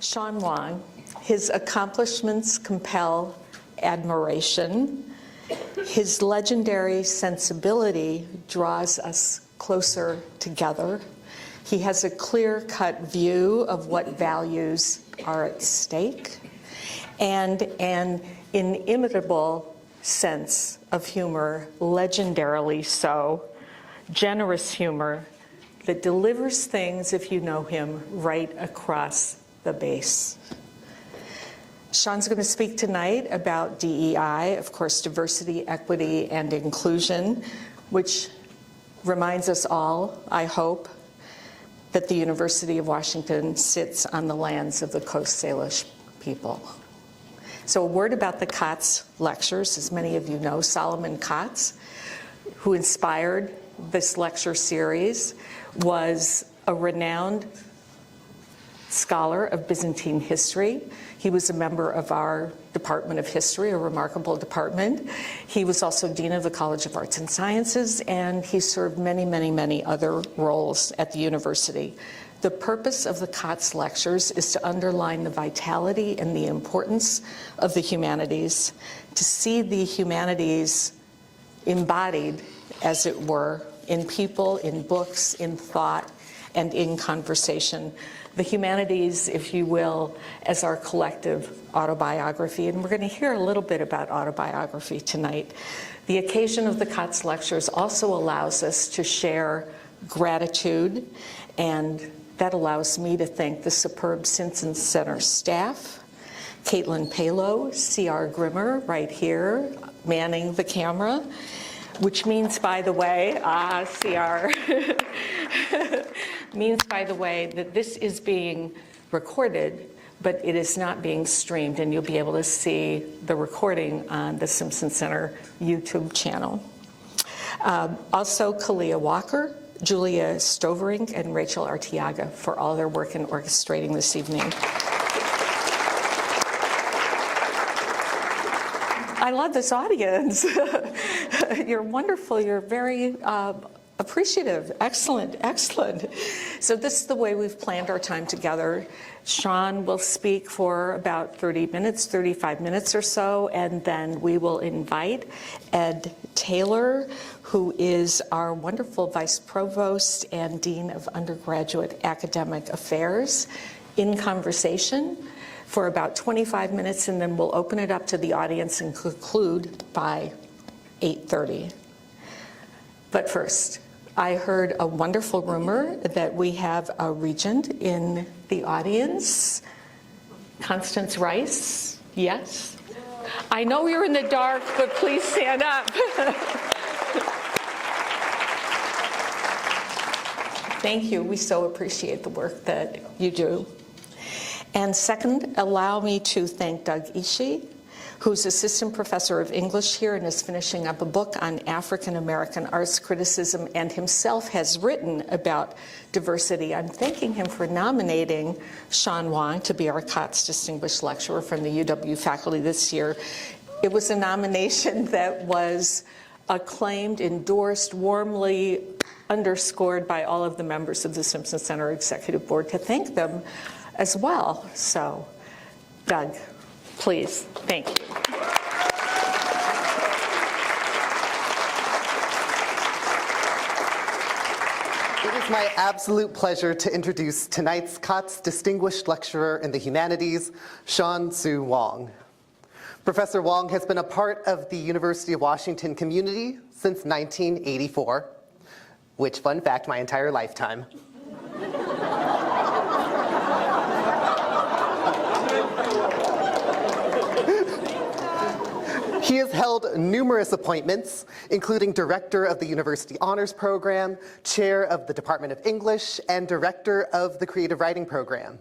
Shawn Wong. His accomplishments compel admiration. His legendary sensibility draws us closer together. He has a clear-cut view of what values are at stake and an inimitable sense of humor, legendarily so, generous humor that delivers things, if you know him, right across the base. Shawn's going to speak tonight about DEI, of course, diversity, equity, and inclusion, which reminds us all, I hope, that the University of Washington sits on the lands of the Coast Salish people. So a word about the Katz lectures. As many of you know, Solomon Katz, who inspired this lecture series, was a renowned scholar of Byzantine history. He was a member of our Department of History, a remarkable department. He was also Dean of the College of Arts and Sciences, and he served many, many, many other roles at the university. The purpose of the Katz lectures is to underline the vitality and the importance of the humanities, to see the humanities embodied, as it were, in people, in books, in thought, and in conversation. The humanities, if you will, as our collective autobiography, and we're going to hear a little bit about autobiography tonight. The occasion of the Katz lectures also allows us to share gratitude, and that allows me to thank the superb Simpson Center staff, Caitlin Palo, C.R. Grimmer, right here, manning the camera, which means, by the way, CR, means, by the way, that this is being recorded, but it is not being streamed, and you'll be able to see the recording on the Simpson Center YouTube channel. Also, Kalia Walker, Julia Stovering, and Rachel Artiaga for all their work in orchestrating this evening. I love this audience. You're wonderful. You're very appreciative. Excellent, excellent. So this is the way we've planned our time together. Shawn will speak for about 30 minutes, 35 minutes or so, and then we will invite Ed Taylor, who is our wonderful Vice Provost and Dean of Undergraduate Academic Affairs, in conversation for about 25 minutes, and then we'll open it up to the audience and conclude by 8:30. But first, I heard a wonderful rumor that we have a regent in the audience. Constance Rice, yes? I know you're in the dark, but please stand up. Thank you. We so appreciate the work that you do. And second, allow me to thank Doug Ishii, who's Assistant Professor of English here and is finishing up a book on African American arts criticism and himself has written about diversity. I'm thanking him for nominating Shawn Wong to be our Katz Distinguished Lecturer from the UW faculty this year. It was a nomination that was acclaimed, endorsed, warmly underscored by all of the members of the Simpson Center Executive Board, to thank them as well. So, Doug, please, thank you. It is my absolute pleasure to introduce tonight's Katz Distinguished Lecturer in the Humanities, Shawn Tzu Wong. Professor Wong has been a part of the University of Washington community since 1984, which, fun fact, my entire lifetime. He has held numerous appointments, including Director of the University Honors Program, Chair of the Department of English, and Director of the Creative Writing Program.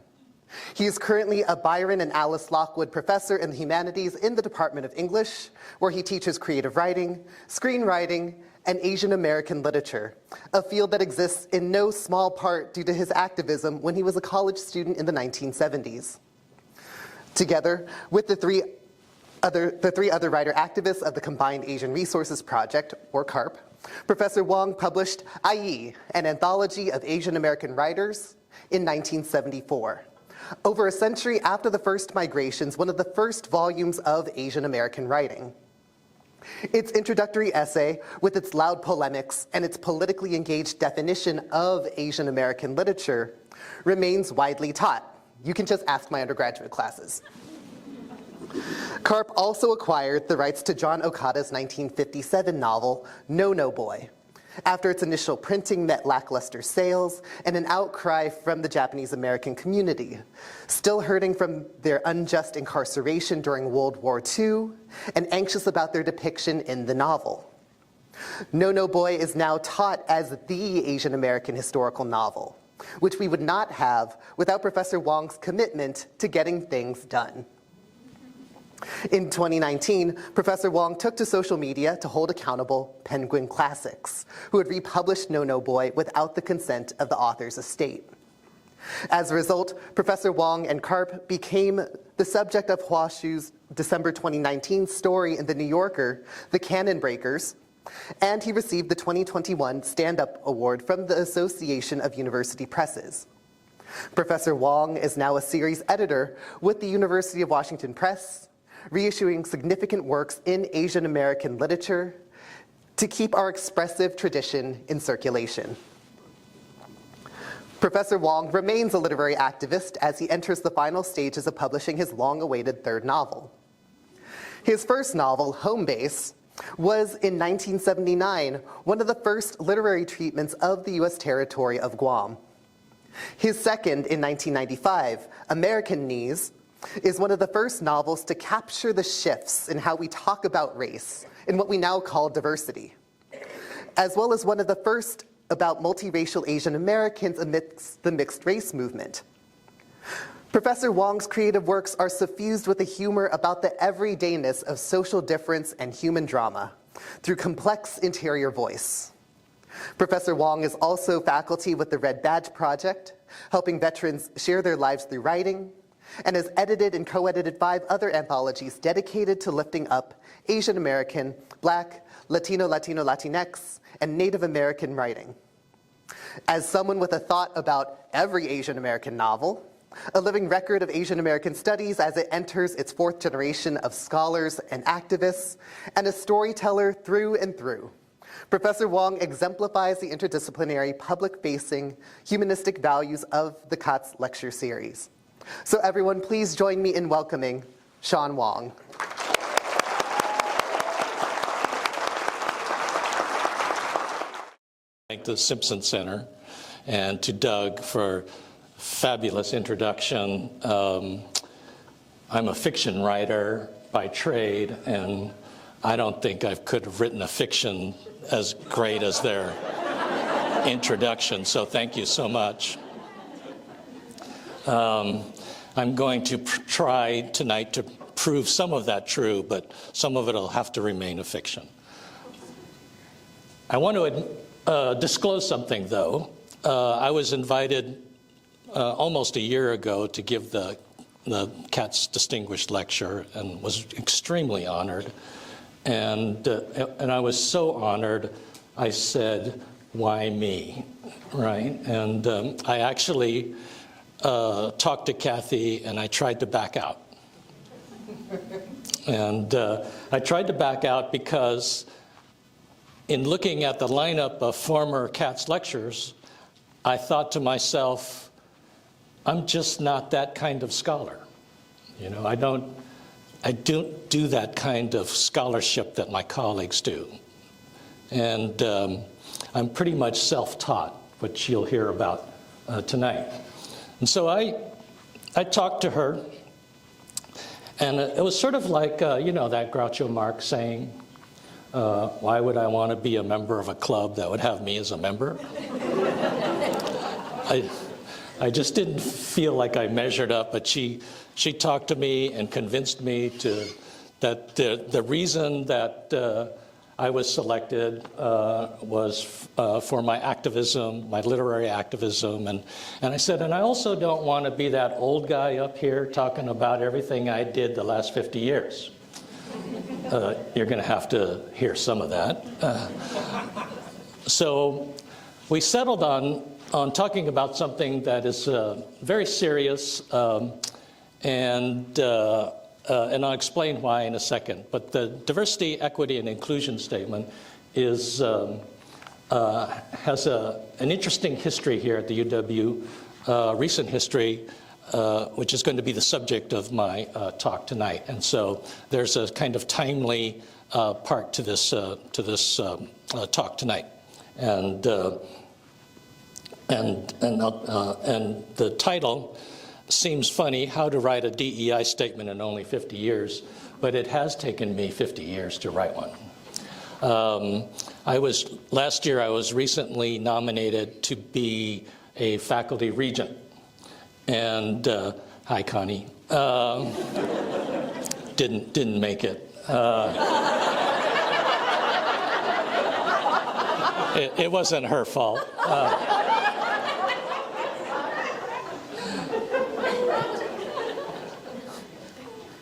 He is currently a Byron and Alice Lockwood Professor in the Humanities in the Department of English, where he teaches creative writing, screenwriting, and Asian American literature, a field that exists in no small part due to his activism when he was a college student in the 1970s. Together with the three other writer activists of the Combined Asian Resources Project, or CARP, Professor Wong published Aiiieeeee, an anthology of Asian American writers, in 1974, over a century after the first migrations, one of the first volumes of Asian American writing. Its introductory essay, with its loud polemics and its politically engaged definition of Asian American literature, remains widely taught. You can just ask my undergraduate classes. Karp also acquired the rights to John Okada's 1957 novel, No Boy, after its initial printing met lackluster sales and an outcry from the Japanese American community, still hurting from their unjust incarceration during World War II and anxious about their depiction in the novel. No Boy is now taught as the Asian American historical novel, which we would not have without Professor Wong's commitment to getting things done. In 2019, Professor Wong took to social media to hold accountable Penguin Classics, who had republished No Boy without the consent of the author's estate. As a result, Professor Wong and Karp became the subject of Hua Xu's December 2019 story in The New Yorker, The Canon Breakers, and he received the 2021 Stand-Up Award from the Association of University Presses. Professor Wong is now a series editor with the University of Washington Press, reissuing significant works in Asian American literature to keep our expressive tradition in circulation. Professor Wong remains a literary activist as he enters the final stages of publishing his long-awaited third novel. His first novel, Homebase, was in 1979 one of the first literary treatments of the US territory of Guam. His second, in 1995, American Knees, is one of the first novels to capture the shifts in how we talk about race in what we now call diversity, as well as one of the first about multiracial Asian Americans amidst the mixed race movement. Professor Wong's creative works are suffused with a humor about the everydayness of social difference and human drama through complex interior voice. Professor Wong is also faculty with the Red Badge Project, helping veterans share their lives through writing, and has edited and co-edited 5 other anthologies dedicated to lifting up Asian American, Black, Latino, Latinx, and Native American writing. As someone with a thought about every Asian American novel, a living record of Asian American studies as it enters its 4th generation of scholars and activists, and a storyteller through and through, Professor Wong exemplifies the interdisciplinary, public-facing, humanistic values of the Katz lecture series. So everyone, please join me in welcoming Shawn Wong. Thank the Simpson Center and to Doug for fabulous introduction. I'm a fiction writer by trade, and I don't think I could have written a fiction as great as their introduction, so thank you so much. I'm going to try tonight to prove some of that true, but some of it will have to remain a fiction. I want to disclose something, though. I was invited almost a year ago to give the Katz Distinguished Lecture and was extremely honored. And I was so honored, I said, why me, right? And I actually talked to Kathy, and I tried to back out. And I tried to back out because in looking at the lineup of former Katz lectures, I thought to myself, I'm just not that kind of scholar. You know, I don't do that kind of scholarship that my colleagues do. And I'm pretty much self-taught, which you'll hear about tonight. And so I talked to her, and it was sort of like, you know, that Groucho Marx saying, why would I want to be a member of a club that would have me as a member? I just didn't feel like I measured up, but she talked to me and convinced me that the reason that I was selected was for my activism, my literary activism, and I said, and I also don't want to be that old guy up here talking about everything I did the last 50 years. You're going to have to hear some of that. So we settled on on talking about something that is very serious, and I'll explain why in a second. But the diversity, equity, and inclusion statement is has an interesting history here at the UW, recent history, which is going to be the subject of my talk tonight. And so there's a kind of timely part to this talk tonight. And the title seems funny, How to Write a DEI Statement in Only 50 Years, but it has taken me 50 years to write one. Last year I was recently nominated to be a faculty regent. And, hi Connie, didn't make it. It wasn't her fault.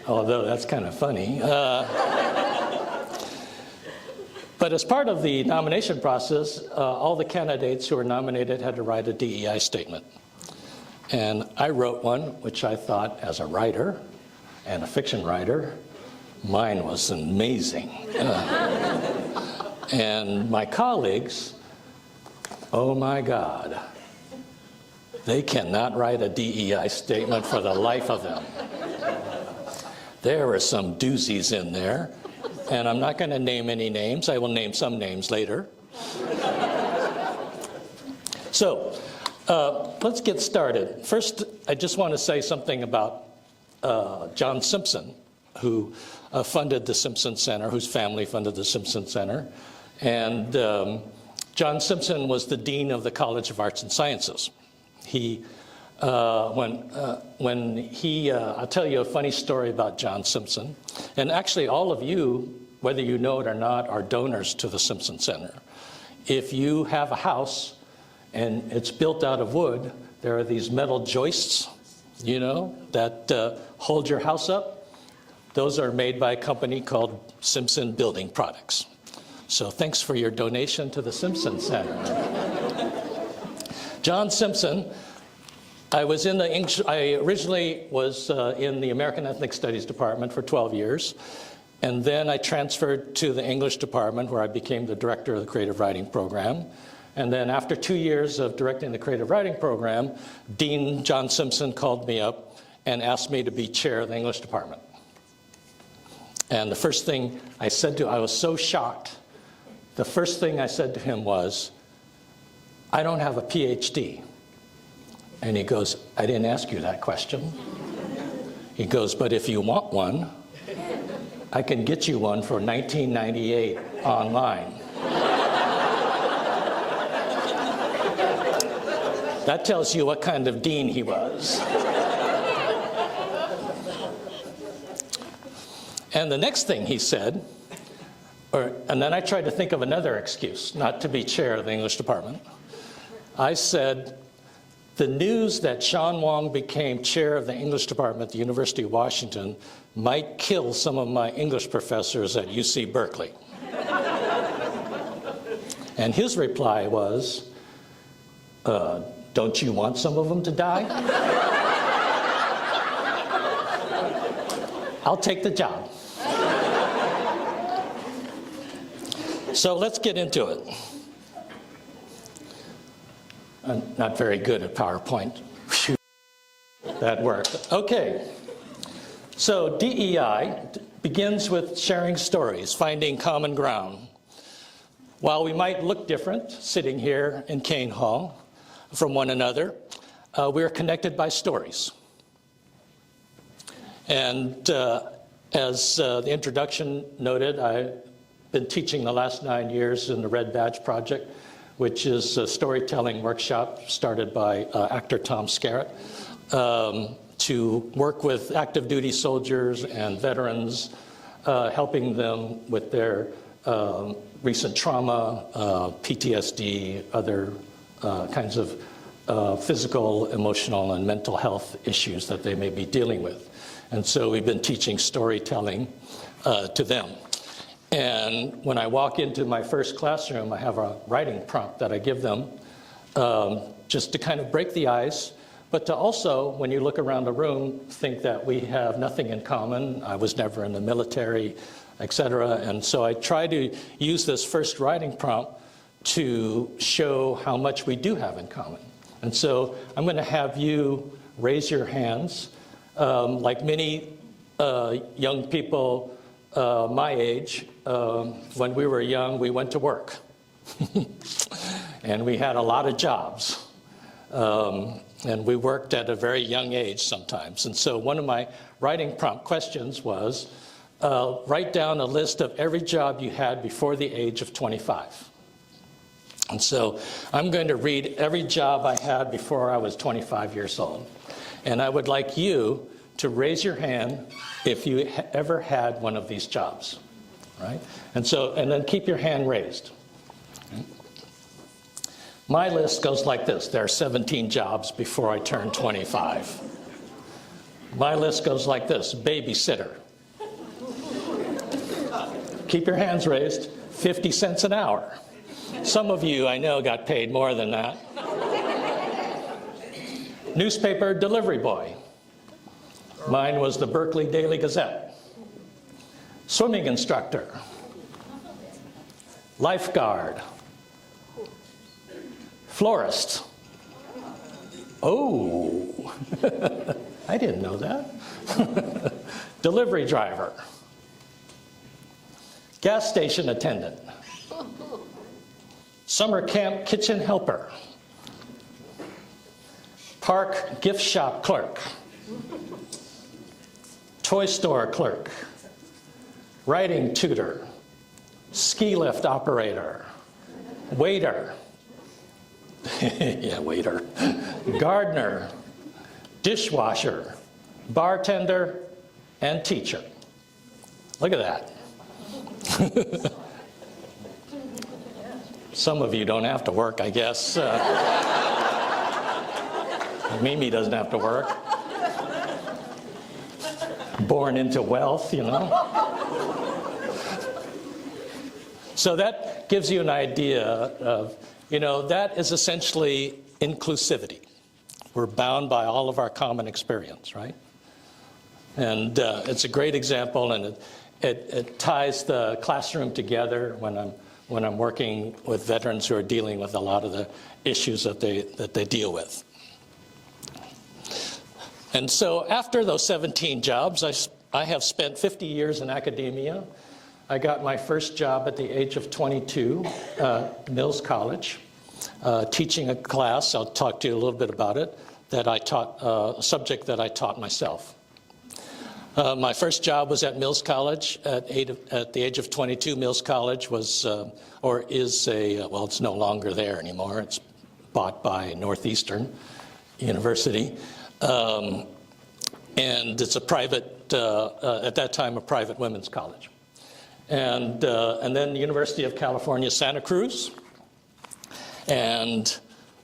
Although that's kind of funny. But as part of the nomination process, all the candidates who were nominated had to write a DEI statement. And I wrote one, which I thought, as a writer and a fiction writer, mine was amazing. And my colleagues, oh my God, they cannot write a DEI statement for the life of them. There were some doozies in there, and I'm not going to name any names. I will name some names later. So let's get started. First, I just want to say something about John Simpson, who funded the Simpson Center, whose family funded the Simpson Center. And John Simpson was the dean of the College of Arts and Sciences. I'll tell you a funny story about John Simpson. And actually, all of you, whether you know it or not, are donors to the Simpson Center. If you have a house and it's built out of wood, there are these metal joists, you know, that hold your house up. Those are made by a company called Simpson Building Products. So thanks for your donation to the Simpson Center. John Simpson, I originally was in the American Ethnic Studies department for 12 years, and then I transferred to the English department where I became the director of the creative writing program. And then after 2 years of directing the creative writing program, Dean John Simpson called me up and asked me to be chair of the English department. And the first thing I said to him, I was so shocked. The first thing I said to him was, I don't have a PhD. And he goes, I didn't ask you that question. He goes, but if you want one, I can get you one for $19.98 online. That tells you what kind of dean he was. And the next thing he said, and then I tried to think of another excuse not to be chair of the English department. I said, the news that Shawn Wong became chair of the English department at the University of Washington might kill some of my English professors at UC Berkeley. And his reply was, don't you want some of them to die? I'll take the job. So let's get into it. I'm not very good at PowerPoint. Phew. That worked. Okay. So DEI begins with sharing stories, finding common ground. While we might look different sitting here in Kane Hall from one another, we are connected by stories. And as the introduction noted, I've been teaching the last 9 years in the Red Badge Project, which is a storytelling workshop started by actor Tom Skerritt to work with active duty soldiers and veterans, helping them with their recent trauma, PTSD, other kinds of physical, emotional, and mental health issues that they may be dealing with. And so we've been teaching storytelling to them. And when I walk into my first classroom, I have a writing prompt that I give them. just to kind of break the ice, but to also, when you look around the room, think that we have nothing in common. I was never in the military, et cetera. And so I try to use this first writing prompt to show how much we do have in common. And so I'm going to have you raise your hands. Like many young people my age, when we were young, we went to work. And we had a lot of jobs. And we worked at a very young age sometimes. And so one of my writing prompt questions was, write down a list of every job you had before the age of 25. And so I'm going to read every job I had before I was 25 years old. And I would like you to raise your hand if you ever had one of these jobs, right? And then keep your hand raised. My list goes like this. There are 17 jobs before I turned 25. My list goes like this. Babysitter. Keep your hands raised. 50 cents an hour. Some of you, I know, got paid more than that. Newspaper delivery boy. Mine was the Berkeley Daily Gazette. Swimming instructor. Lifeguard. Florist. Oh, I didn't know that. Delivery driver. Gas station attendant. Summer camp kitchen helper. Park gift shop clerk. Toy store clerk. Writing tutor. Ski lift operator. Waiter. Yeah, waiter. Gardener. Dishwasher. Bartender. And teacher. Look at that. Some of you don't have to work, I guess. Mimi doesn't have to work. Born into wealth, you know. So that gives you an idea of, you know, that is essentially inclusivity. We're bound by all of our common experience, right? And it's a great example, and it ties the classroom together when I'm working with veterans who are dealing with a lot of the issues that they deal with. And so after those 17 jobs, I have spent 50 years in academia. I got my first job at the age of 22, Mills College, teaching a class. I'll talk to you a little bit about it, that I taught, a subject that I taught myself. My first job was at Mills College at the age of 22. Mills College was, or is well, it's no longer there anymore. It's bought by Northeastern University. And it's a private, at that time, a private women's college. And then the University of California, Santa Cruz, and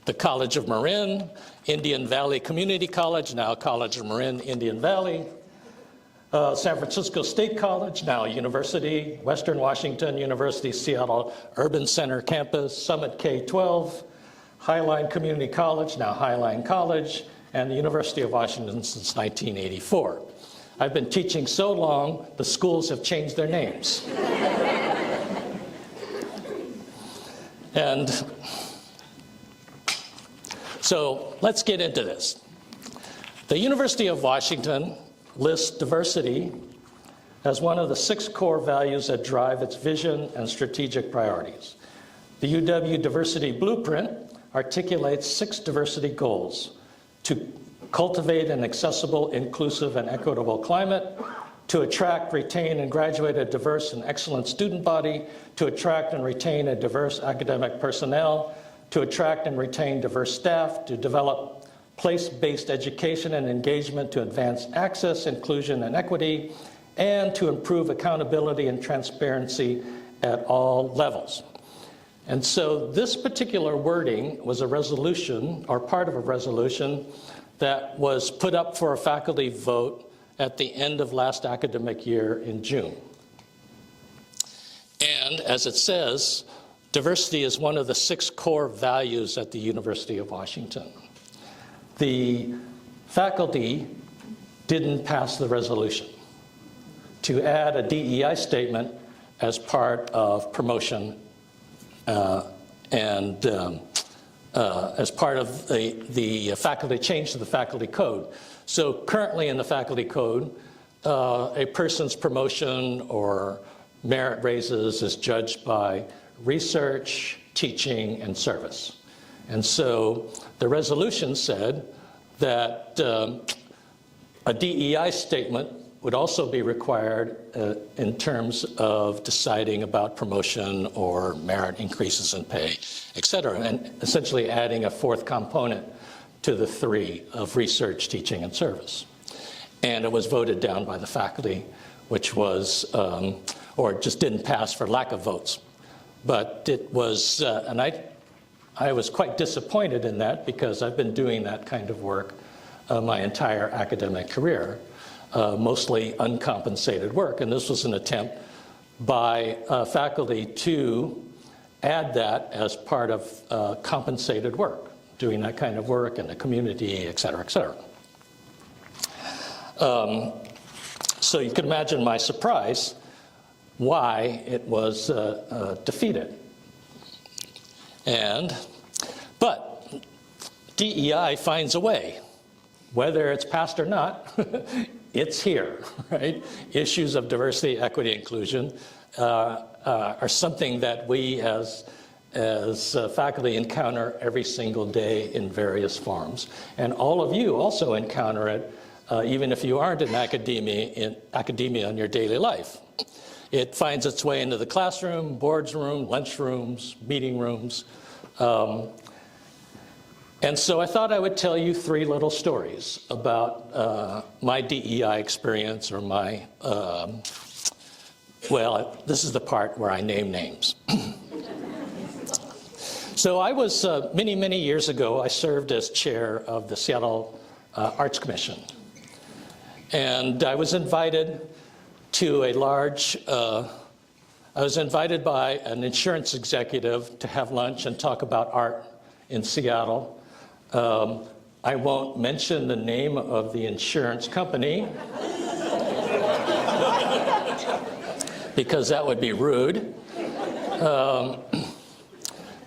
the College of Marin, Indian Valley Community College, now College of Marin, Indian Valley, San Francisco State College, now University, Western Washington University, Seattle Urban Center Campus, Summit K-12, Highline Community College, now Highline College, and the University of Washington since 1984. I've been teaching so long, the schools have changed their names. And so let's get into this. The University of Washington lists diversity as one of the 6 core values that drive its vision and strategic priorities. The UW Diversity Blueprint articulates 6 diversity goals: to cultivate an accessible, inclusive, and equitable climate, to attract, retain, and graduate a diverse and excellent student body, to attract and retain a diverse academic personnel, to attract and retain diverse staff, to develop place-based education and engagement to advance access, inclusion, and equity, and to improve accountability and transparency at all levels. And so this particular wording was a resolution, or part of a resolution, that was put up for a faculty vote at the end of last academic year in June. And as it says, diversity is one of the 6 core values at the University of Washington. The faculty didn't pass the resolution to add a DEI statement as part of promotion and as part of the faculty change to the faculty code. So currently in the faculty code, a person's promotion or merit raises is judged by research, teaching, and service. And so the resolution said that a DEI statement would also be required in terms of deciding about promotion or merit increases in pay, et cetera, and essentially adding a 4th component to the 3 of research, teaching, and service. And it was voted down by the faculty, which was, or just didn't pass for lack of votes. But it was, and I was quite disappointed in that because I've been doing that kind of work my entire academic career. Mostly uncompensated work, and this was an attempt by faculty to add that as part of compensated work, doing that kind of work in the community, et cetera, et cetera. So you can imagine my surprise why it was defeated. But DEI finds a way, whether it's passed or not. It's here, right? Issues of diversity, equity, inclusion are something that we as faculty encounter every single day in various forms. And all of you also encounter it, even if you aren't in academia in your daily life. It finds its way into the classroom, boardroom, lunchrooms, meeting rooms. And so I thought I would tell you 3 little stories about my DEI experience or my, well, this is the part where I name names. So I was, many, many years ago, I served as chair of the Seattle Arts Commission. And I was invited to a large, I was invited by an insurance executive to have lunch and talk about art in Seattle. I won't mention the name of the insurance company because that would be rude.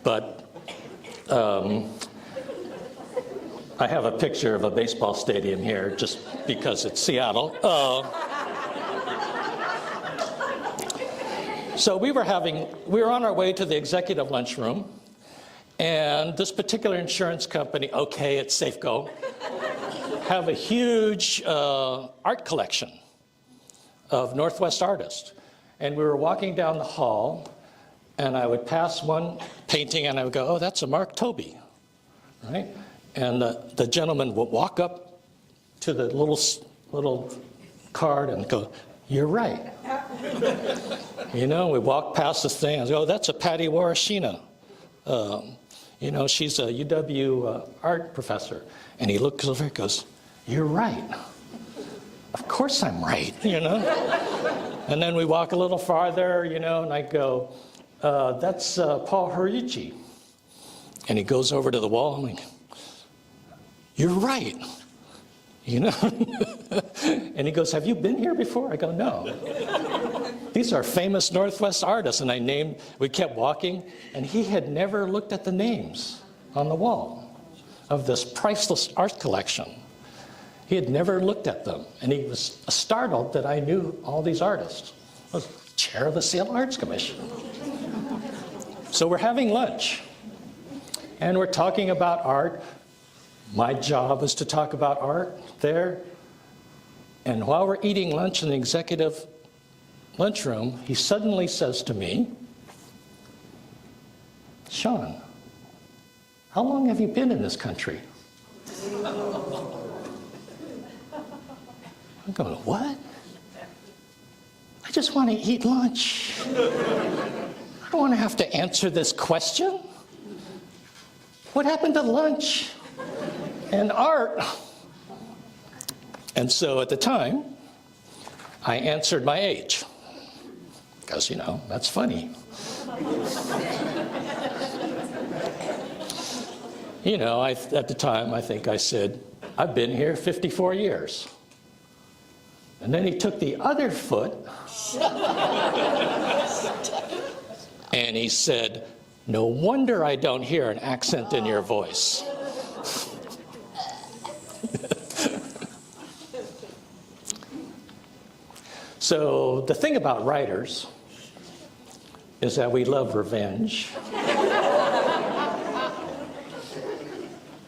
But I have a picture of a baseball stadium here just because it's Seattle. So we were on our way to the executive lunchroom. And this particular insurance company, okay, it's Safeco, have a huge art collection of Northwest artists. And we were walking down the hall, and I would pass one painting, and I would go, oh, that's a Mark Tobey, right? And the gentleman would walk up to the little card and go, you're right. You know, we walked past this thing, and I go, oh, that's a Patty Warashina. You know, she's a UW art professor. And he looks over and goes, you're right. Of course I'm right, you know. And then we walk a little farther, you know, and I go, that's Paul Horiuchi. And he goes over to the wall and I'm like, you're right. You know? And he goes, have you been here before? I go, no. These are famous Northwest artists. And we kept walking, and he had never looked at the names on the wall of this priceless art collection. He had never looked at them, and he was startled that I knew all these artists. I was chair of the Seattle Arts Commission. So we're having lunch, and we're talking about art. My job is to talk about art there. And while we're eating lunch in the executive lunchroom, he suddenly says to me, Shawn, how long have you been in this country? I'm going, what? I just want to eat lunch. I don't want to have to answer this question. What happened to lunch and art? And so at the time, I answered my age. Because, you know, that's funny. You know, at the time, I think I said, I've been here 54 years. And then he took the other foot and he said, no wonder I don't hear an accent in your voice. So the thing about writers is that we love revenge.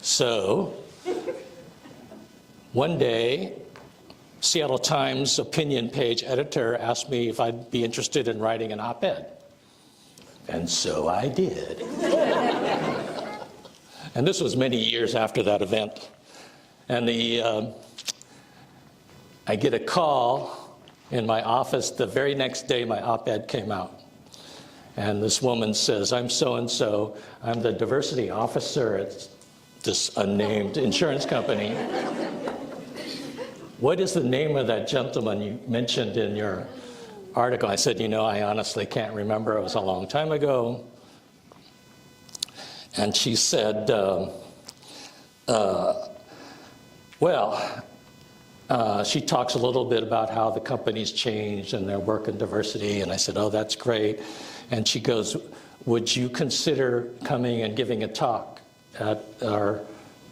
So one day, Seattle Times opinion page editor asked me if I'd be interested in writing an op-ed. And so I did. And this was many years after that event. And I get a call in my office the very next day my op-ed came out. And this woman says, I'm so-and-so, I'm the diversity officer at this unnamed insurance company. What is the name of that gentleman you mentioned in your article? I said, you know, I honestly can't remember. It was a long time ago. And she said, she talks a little bit about how the company's changed and their work in diversity. And I said, oh, that's great. And she goes, would you consider coming and giving a talk at our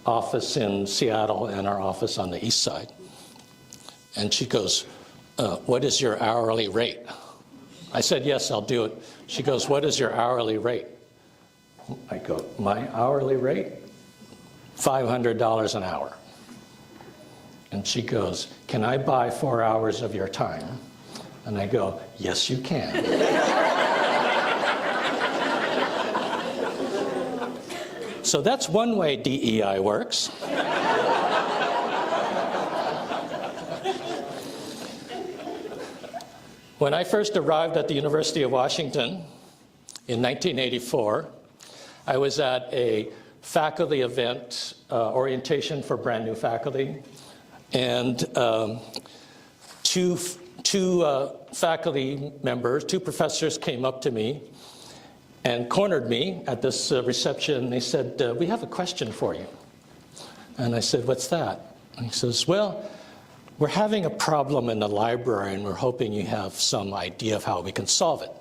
office in Seattle and our office on the east side? And she goes, what is your hourly rate? I said, yes, I'll do it. She goes, what is your hourly rate? I go, my hourly rate? $500 an hour. And she goes, can I buy 4 hours of your time? And I go, yes, you can. So that's one way DEI works. When I first arrived at the University of Washington in 1984, I was at a faculty event, orientation for brand new faculty, and two faculty members, two professors came up to me and cornered me at this reception. They said, we have a question for you. And I said, what's that? And he says, well, we're having a problem in the library and we're hoping you have some idea of how we can solve it.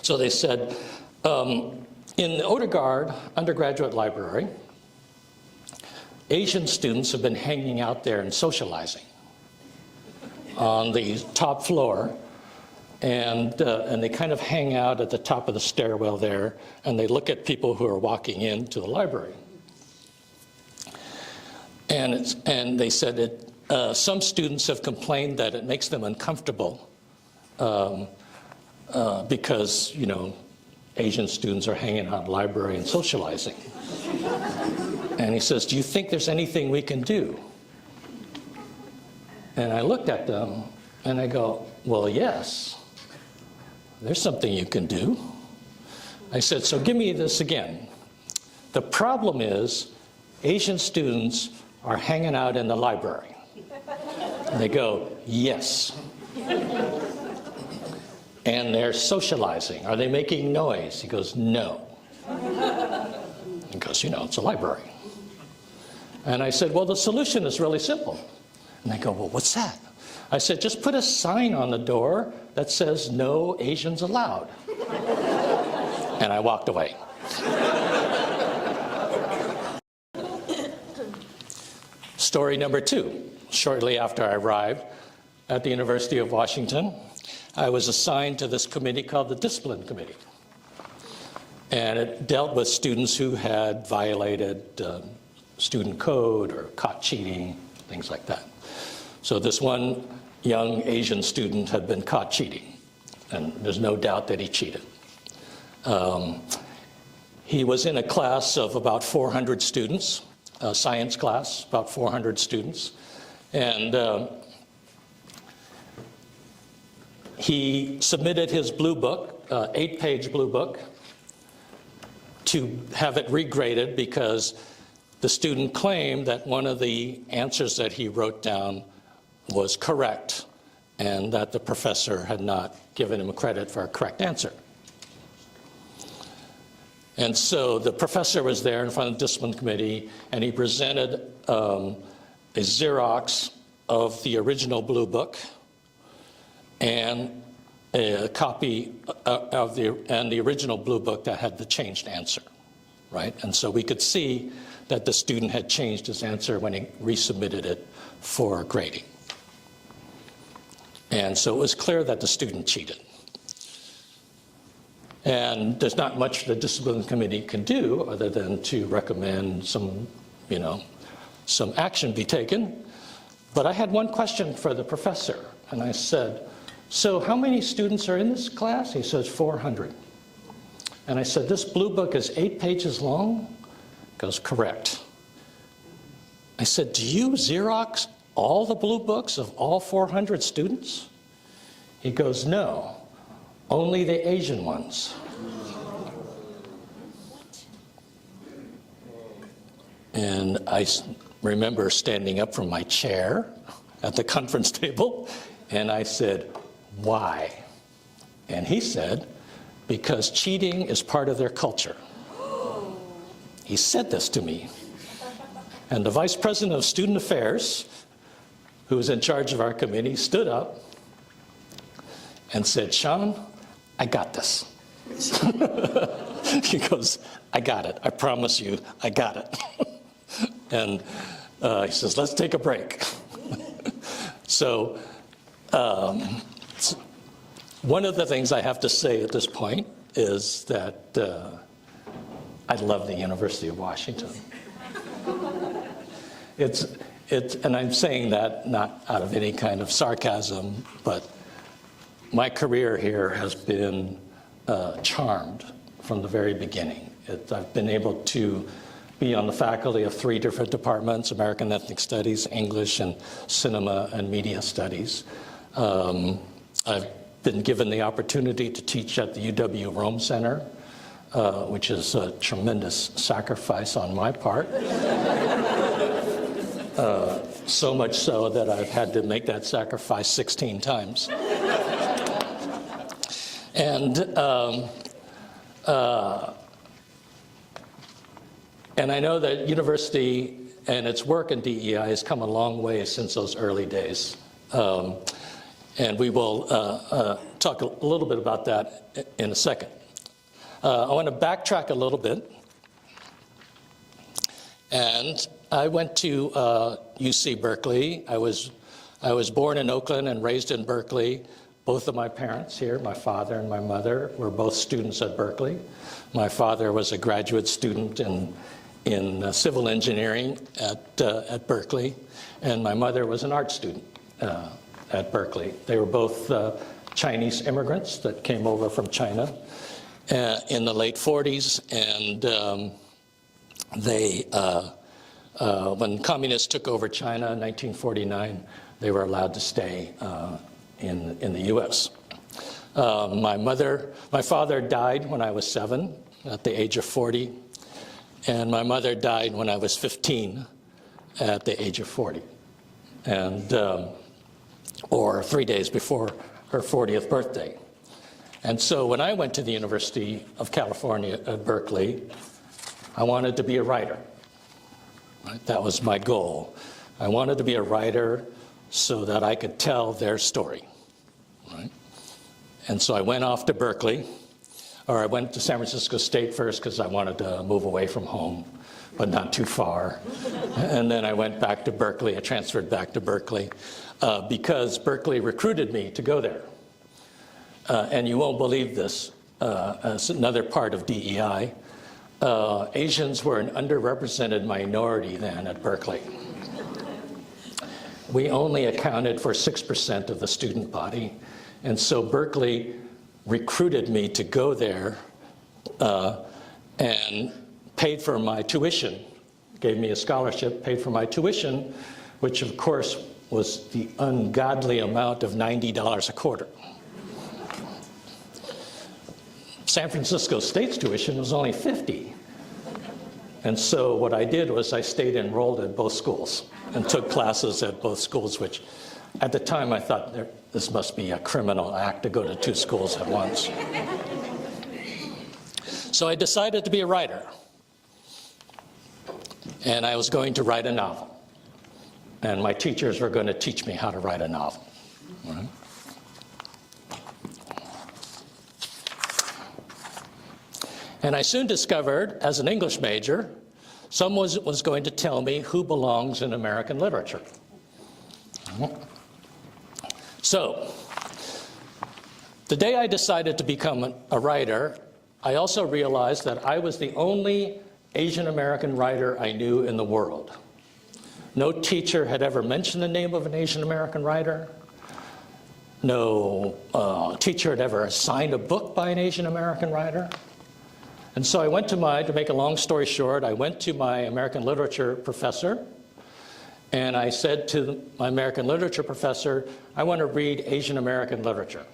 So they said, in the Odegaard undergraduate library, Asian students have been hanging out there and socializing on the top floor, and they kind of hang out at the top of the stairwell there, and they look at people who are walking into the library. And they said some students have complained that it makes them uncomfortable because, you know, Asian students are hanging out in the library and socializing. And he says, do you think there's anything we can do? And I looked at them and I go, well, yes, there's something you can do. I said, so give me this again. The problem is Asian students are hanging out in the library. And they go, yes. And they're socializing. Are they making noise? He goes, no. He goes, you know, it's a library. And I said, well, the solution is really simple. And they go, well, what's that? I said, just put a sign on the door that says, no Asians allowed. And I walked away. Story number 2. Shortly after I arrived at the University of Washington, I was assigned to this committee called the Discipline Committee. And it dealt with students who had violated student code or caught cheating, things like that. So this one young Asian student had been caught cheating, and there's no doubt that he cheated. He was in a class of about 400 students, a science class, about 400 students, and he submitted his blue book, 8-page blue book, to have it regraded because the student claimed that one of the answers that he wrote down was correct and that the professor had not given him credit for a correct answer. And so the professor was there in front of the discipline committee, and he presented a Xerox of the original Blue Book and a copy of the original Blue Book that had the changed answer, right? And so we could see that the student had changed his answer when he resubmitted it for grading. And so it was clear that the student cheated. And there's not much the discipline committee can do other than to recommend some, some action be taken. But I had one question for the professor, and I said, so how many students are in this class? He says 400. And I said, this Blue Book is 8 pages long? He goes, correct. I said, do you Xerox all the Blue Books of all 400 students? He goes, no, only the Asian ones. And I remember standing up from my chair at the conference table, and I said, why? And he said, because cheating is part of their culture. He said this to me. And the vice president of student affairs, who was in charge of our committee, stood up and said, Shawn, I got this. He goes, I got it. I promise you, I got it. And he says, let's take a break. So one of the things I have to say at this point is that I love the University of Washington. And I'm saying that not out of any kind of sarcasm, but my career here has been charmed from the very beginning. I've been able to be on the faculty of 3 different departments, American Ethnic Studies, English, and Cinema and Media Studies. I've been given the opportunity to teach at the UW Rome Center, which is a tremendous sacrifice on my part. So much so that I've had to make that sacrifice 16 times. And I know that university and its work in DEI has come a long way since those early days. And we will talk a little bit about that in a second. I want to backtrack a little bit. And I went to UC Berkeley. I was born in Oakland and raised in Berkeley. Both of my parents here, my father and my mother, were both students at Berkeley. My father was a graduate student in civil engineering at Berkeley, and my mother was an art student at Berkeley. They were both Chinese immigrants that came over from China in the late 40s, and when communists took over China in 1949, they were allowed to stay in the U.S. My father died when I was 7, at the age of 40, and my mother died when I was 15, at the age of 40, or 3 days before her 40th birthday. And so when I went to the University of California at Berkeley, I wanted to be a writer. Right? That was my goal. I wanted to be a writer so that I could tell their story. Right? And so I went off to Berkeley, or I went to San Francisco State first because I wanted to move away from home, but not too far. And then I went back to Berkeley. I transferred back to Berkeley because Berkeley recruited me to go there. And you won't believe this, as another part of DEI. Asians were an underrepresented minority then at Berkeley. We only accounted for 6% of the student body. And so Berkeley recruited me to go there and paid for my tuition, gave me a scholarship, paid for my tuition, which of course was the ungodly amount of $90 a quarter. San Francisco State's tuition was only $50. And so what I did was I stayed enrolled at both schools and took classes at both schools, which at the time I thought this must be a criminal act to go to 2 schools at once. So I decided to be a writer. And I was going to write a novel. And my teachers were going to teach me how to write a novel. Right? And I soon discovered, as an English major, someone was going to tell me who belongs in American literature. So, the day I decided to become a writer, I also realized that I was the only Asian American writer I knew in the world. No teacher had ever mentioned the name of an Asian American writer. No teacher had ever assigned a book by an Asian American writer. And so I went to make a long story short, I went to my American literature professor, and I said to my American literature professor, I want to read Asian American literature.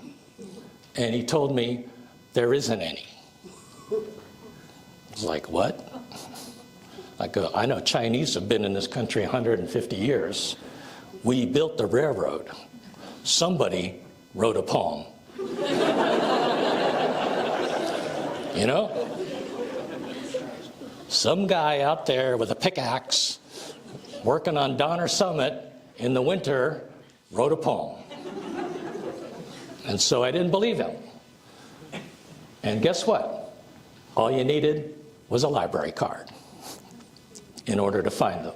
And he told me, there isn't any. I was like, what? I go, I know Chinese have been in this country 150 years. We built the railroad. Somebody wrote a poem. You know? Some guy out there with a pickaxe working on Donner Summit in the winter wrote a poem. And so I didn't believe him. And guess what? All you needed was a library card in order to find them.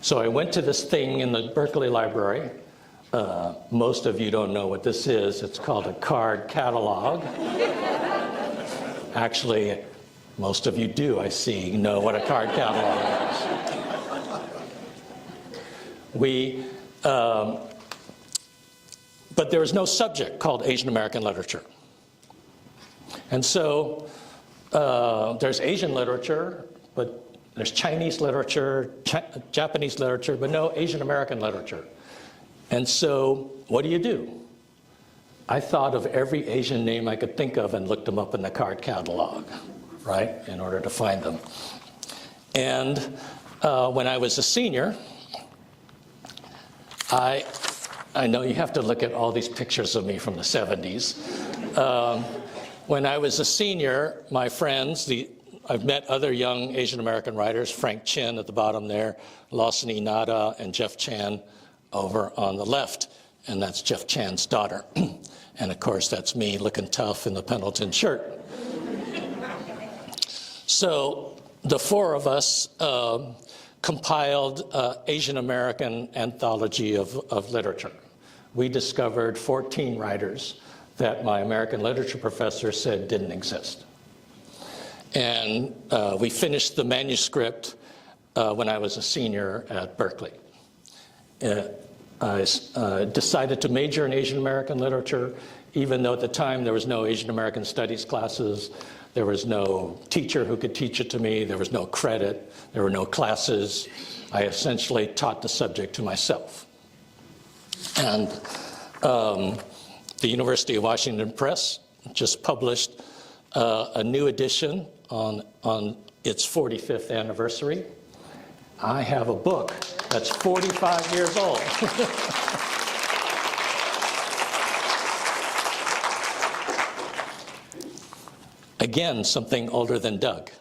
So I went to this thing in the Berkeley Library. Most of you don't know what this is. It's called a card catalog. Actually, most of you do, I see, know what a card catalog is. But there was no subject called Asian American literature. And so there's Asian literature, but there's Chinese literature, Japanese literature, but no Asian American literature. And so what do? I thought of every Asian name I could think of and looked them up in the card catalog, right, in order to find them. And when I was a senior, I know you have to look at all these pictures of me from the 70s. When I was a senior, my friends, I've met other young Asian American writers, Frank Chin at the bottom there, Lawson Inada, and Jeff Chan over on the left, and that's Jeff Chan's daughter. And of course, that's me looking tough in the Pendleton shirt. So the four of us compiled Asian American anthology of literature. We discovered 14 writers that my American literature professor said didn't exist. And we finished the manuscript when I was a senior at Berkeley. I decided to major in Asian American literature, even though at the time there was no Asian American studies classes, there was no teacher who could teach it to me, there was no credit, there were no classes. I essentially taught the subject to myself. And the University of Washington Press just published a new edition on its 45th anniversary. I have a book that's 45 years old. Again, something older than Doug.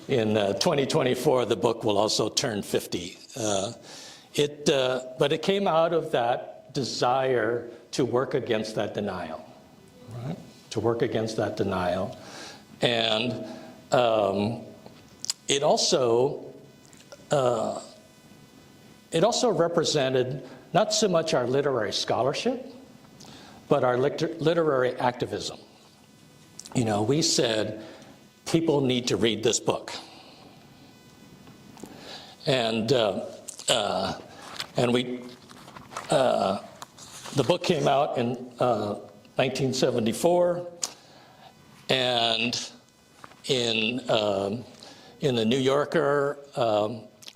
In 2024, the book will also turn 50. But it came out of that desire to work against that denial, right? To work against that denial. And it also represented not so much our literary scholarship, but our literary activism. You know, we said, people need to read this book. And the book came out in 1974, and in the New Yorker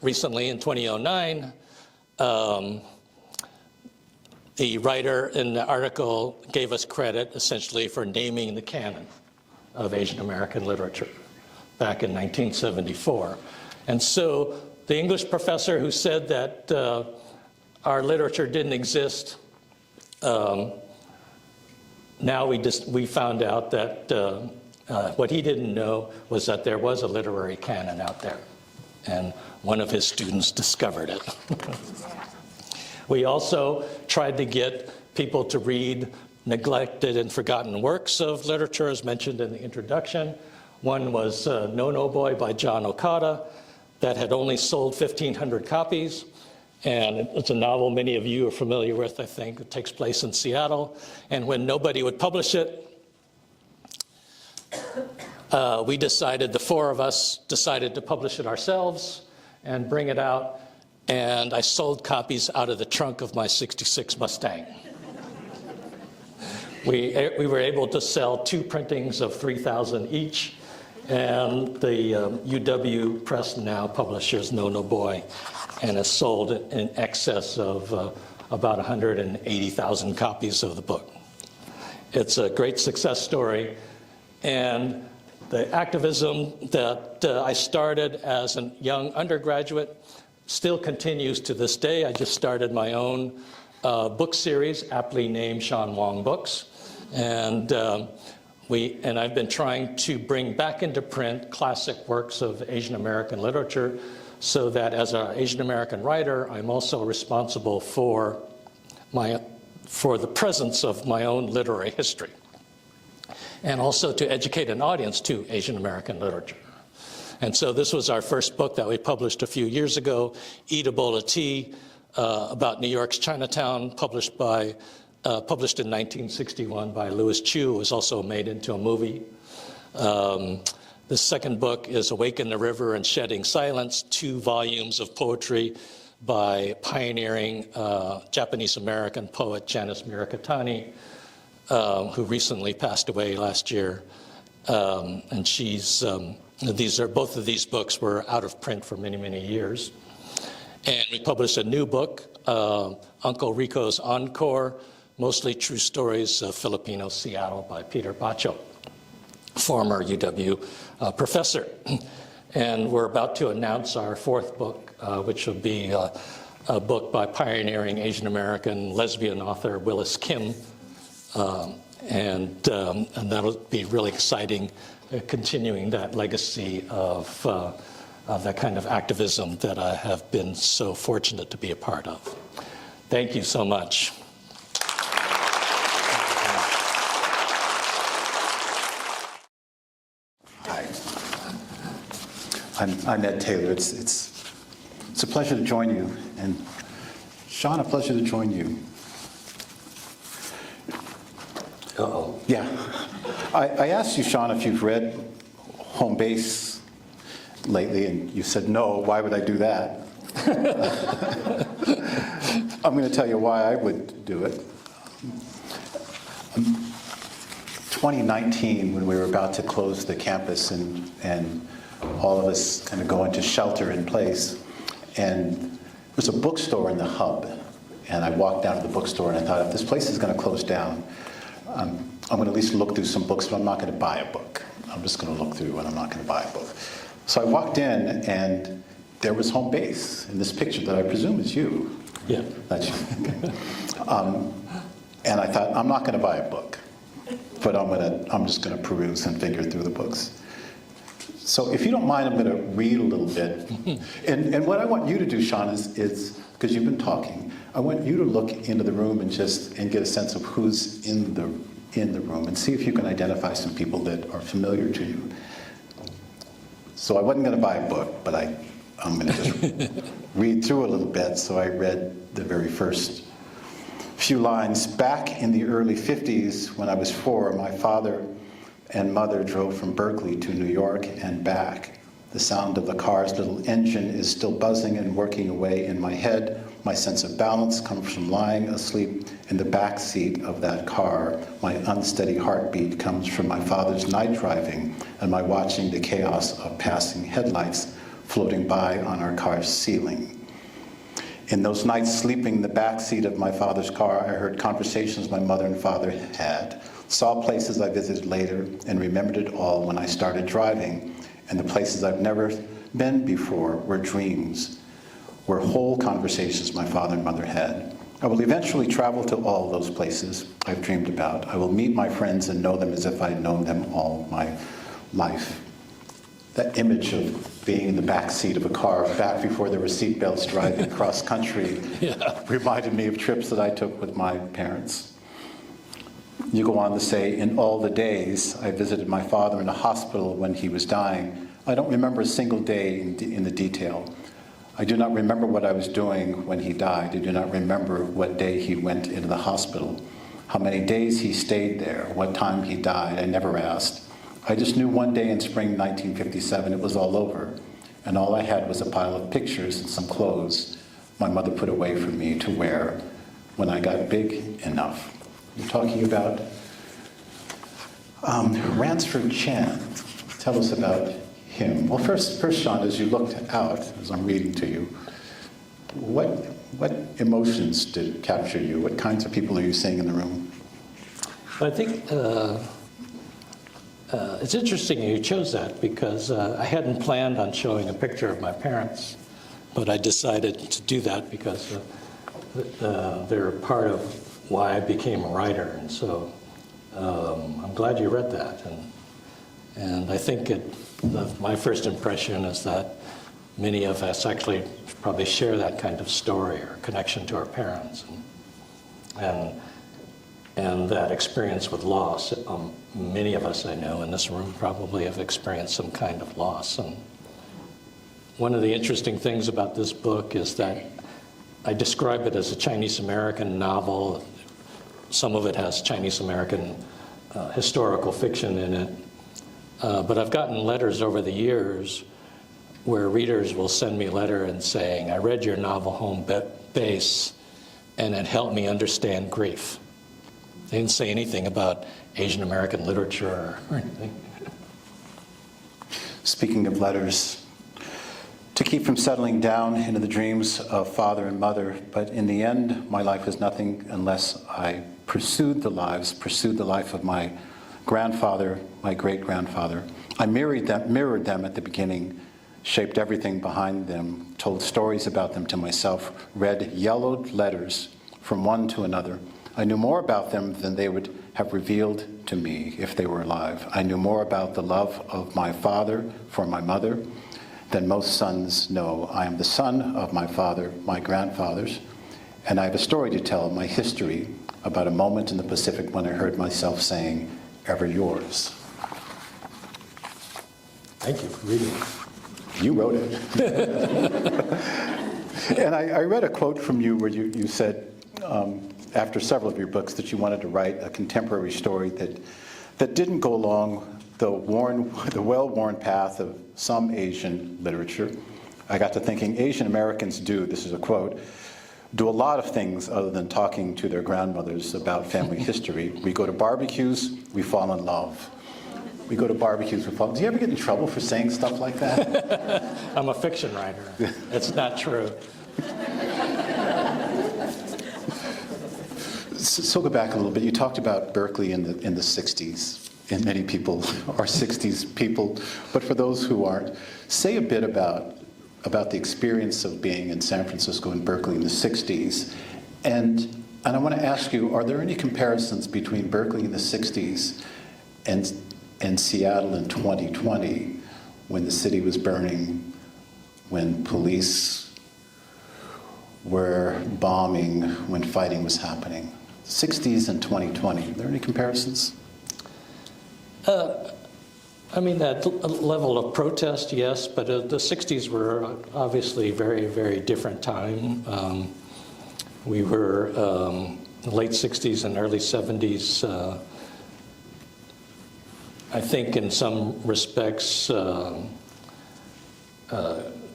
recently in 2009, the writer in the article gave us credit essentially for naming the canon of Asian American literature back in 1974. And so the English professor who said that our literature didn't exist now we found out that what he didn't know was that there was a literary canon out there, and one of his students discovered it. We also tried to get people to read neglected and forgotten works of literature, as mentioned in the introduction. One was No No Boy by John Okada that had only sold 1,500 copies. And it's a novel many of you are familiar with, I think. It takes place in Seattle. And when nobody would publish it, we decided, the four of us decided to publish it ourselves and bring it out. And I sold copies out of the trunk of my '66 Mustang. We were able to sell 2 printings of 3,000 each. And the UW Press now publishes No No Boy, and has sold in excess of about 180,000 copies of the book. It's a great success story, and the activism that I started as a young undergraduate still continues to this day. I just started my own book series, aptly named Shawn Wong Books, and I've been trying to bring back into print classic works of Asian American literature, so that as an Asian American writer, I'm also responsible for the presence of my own literary history, and also to educate an audience to Asian American literature. And so this was our first book that we published a few years ago, Eat a Bowl of Tea, about New York's Chinatown, published in 1961 by Louis Chu. It was also made into a movie. The second book is Awake in the River and Shedding Silence, 2 volumes of poetry by pioneering Japanese-American poet Janice Mirikitani, who recently passed away last year. And she's, both of these books were out of print for many, many years. And we published a new book, Uncle Rico's Encore, Mostly True Stories of Filipino Seattle by Peter Bacho, former UW professor. And we're about to announce our 4th book, which will be a book by pioneering Asian American lesbian author Willis Kim. And that'll be really exciting, continuing that legacy of that kind of activism that I have been so fortunate to be a part of. Thank you so much. I'm Ed Taylor. It's a pleasure to join you, and Shawn, a pleasure to join you. Uh-oh. Yeah. I asked you, Shawn, if you've read Homebase lately, and you said no. Why would I do that? I'm going to tell you why I would do it. 2019, when we were about to close the campus and all of us kind of go into shelter in place, and there's a bookstore in the hub, and I walked down to the bookstore and I thought, if this place is going to close down, I'm going to at least look through some books, but I'm not going to buy a book. I'm just going to look through and I'm not going to buy a book. So I walked in and there was Homebase in this picture that I presume is you. Yeah. That's you. And I thought, I'm not going to buy a book, but I'm just going to peruse and figure through the books. So if you don't mind, I'm going to read a little bit. And what I want you to do, Shawn, is because you've been talking, I want you to look into the room and get a sense of who's in the room and see if you can identify some people that are familiar to you. So I wasn't going to buy a book, but I'm going to just read through a little bit. So I read the very first few lines. Back in the early 50s, when I was 4, my father and mother drove from Berkeley to New York and back. The sound of the car's little engine is still buzzing and working away in my head. My sense of balance comes from lying asleep in the back seat of that car. My unsteady heartbeat comes from my father's night driving and my watching the chaos of passing headlights floating by on our car's ceiling. In those nights sleeping in the back seat of my father's car, I heard conversations my mother and father had, saw places I visited later, and remembered it all when I started driving. And the places I've never been before were dreams, were whole conversations my father and mother had. I will eventually travel to all those places I've dreamed about. I will meet my friends and know them as if I'd known them all my life. That image of being in the back seat of a car back before there were seatbelts driving cross country reminded me of trips that I took with my parents. You go on to say, in all the days I visited my father in a hospital when he was dying, I don't remember a single day in the detail. I do not remember what I was doing when he died. I do not remember what day he went into the hospital, how many days he stayed there, what time he died. I never asked. I just knew one day in spring 1957 it was all over, and all I had was a pile of pictures and some clothes my mother put away for me to wear when I got big enough. You're talking about Ransford Chan. Tell us about him. Well, first, Shawn, as you looked out, as I'm reading to you, what emotions did capture you? What kinds of people are you seeing in the room? I think it's interesting you chose that because I hadn't planned on showing a picture of my parents, but I decided to do that because they're part of why I became a writer, and so I'm glad you read that. And I think my first impression is that many of us actually probably share that kind of story or connection to our parents, and that experience with loss. Many of us I know in this room probably have experienced some kind of loss. And one of the interesting things about this book is that I describe it as a Chinese American novel. Some of it has Chinese American historical fiction in it. But I've gotten letters over the years where readers will send me a letter and saying, I read your novel Home Base and it helped me understand grief. They didn't say anything about Asian American literature or anything. Speaking of letters, to keep from settling down into the dreams of father and mother, but in the end, my life is nothing unless I pursued the life of my grandfather, my great-grandfather. I mirrored them at the beginning, shaped everything behind them, told stories about them to myself, read yellowed letters from one to another. I knew more about them than they would have revealed to me if they were alive. I knew more about the love of my father for my mother than most sons know. I am the son of my father, my grandfathers, and I have a story to tell, my history, about a moment in the Pacific when I heard myself saying, ever yours. Thank you for reading it. You wrote it. And I read a quote from you where you said, after several of your books, that you wanted to write a contemporary story that didn't go along the well-worn path of some Asian literature. I got to thinking, Asian Americans do, this is a quote, do a lot of things other than talking to their grandmothers about family history. We go to barbecues, we fall in love. We go to barbecues, we fall. Do you ever get in trouble for saying stuff like that? I'm a fiction writer. It's not true. So go back a little bit. You talked about Berkeley in the 60s, and many people are 60s people, but for those who aren't, say a bit about the experience of being in San Francisco and Berkeley in the 60s. And I want to ask you, are there any comparisons between Berkeley in the 60s and Seattle in 2020, when the city was burning, when police were bombing, when fighting was happening? 60s and 2020, are there any comparisons? I mean, that level of protest, yes, but the 60s were obviously very, very different time. We were late 60s and early 70s. I think in some respects,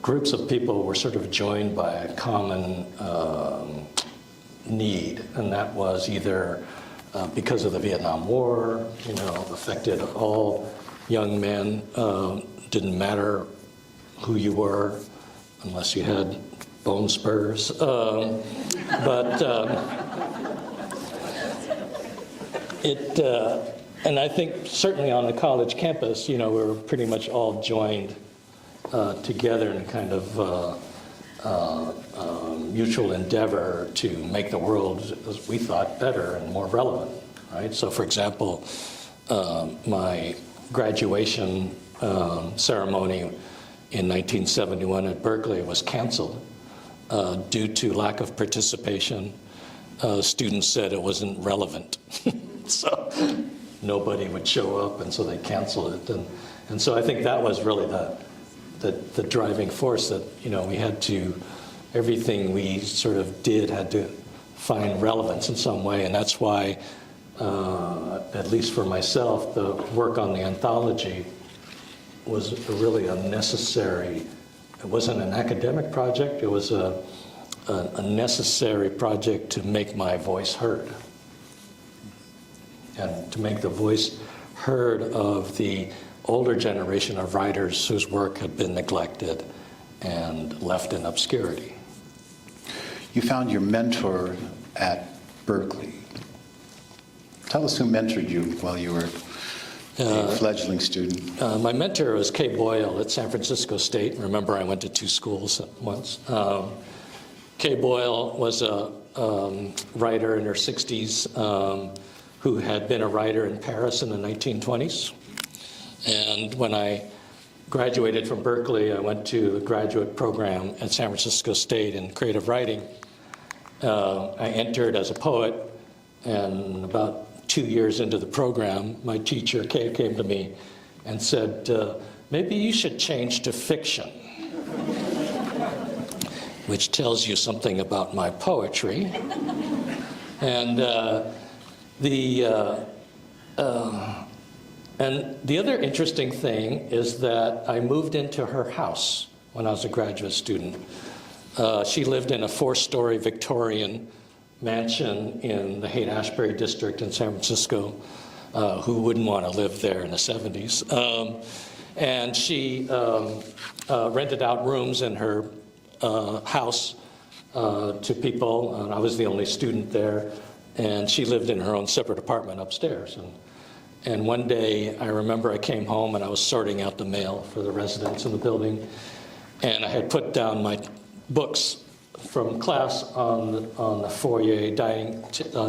groups of people were sort of joined by a common need, and that was either because of the Vietnam War, affected all young men. Didn't matter who you were, unless you had bone spurs. And I think certainly on the college campus, we were pretty much all joined together in a kind of mutual endeavor to make the world, as we thought, better and more relevant, right? So for example, my graduation ceremony in 1971 at Berkeley was canceled due to lack of participation. Students said it wasn't relevant. So nobody would show up, and so they canceled it. And so I think that was really the driving force that, you know, we had to, everything we sort of did had to find relevance in some way. And that's why, at least for myself, the work on the anthology was really a necessary, it wasn't an academic project, it was a necessary project to make my voice heard. And to make the voice heard of the older generation of writers whose work had been neglected and left in obscurity. You found your mentor at Berkeley. Tell us who mentored you while you were a fledgling student. My mentor was Kay Boyle at San Francisco State. Remember, I went to 2 schools at once. Kay Boyle was a writer in her 60s who had been a writer in Paris in the 1920s. And when I graduated from Berkeley, I went to the graduate program at San Francisco State in creative writing. I entered as a poet, and about 2 years into the program, my teacher, Kay, came to me and said, maybe you should change to fiction, which tells you something about my poetry. And and the other interesting thing is that I moved into her house when I was a graduate student. She lived in a 4-story Victorian mansion in the Haight-Ashbury district in San Francisco. Who wouldn't want to live there in the 70s? And she rented out rooms in her house to people, and I was the only student there. And she lived in her own separate apartment upstairs. And one day, I remember I came home and I was sorting out the mail for the residents in the building. And I had put down my books from class on the foyer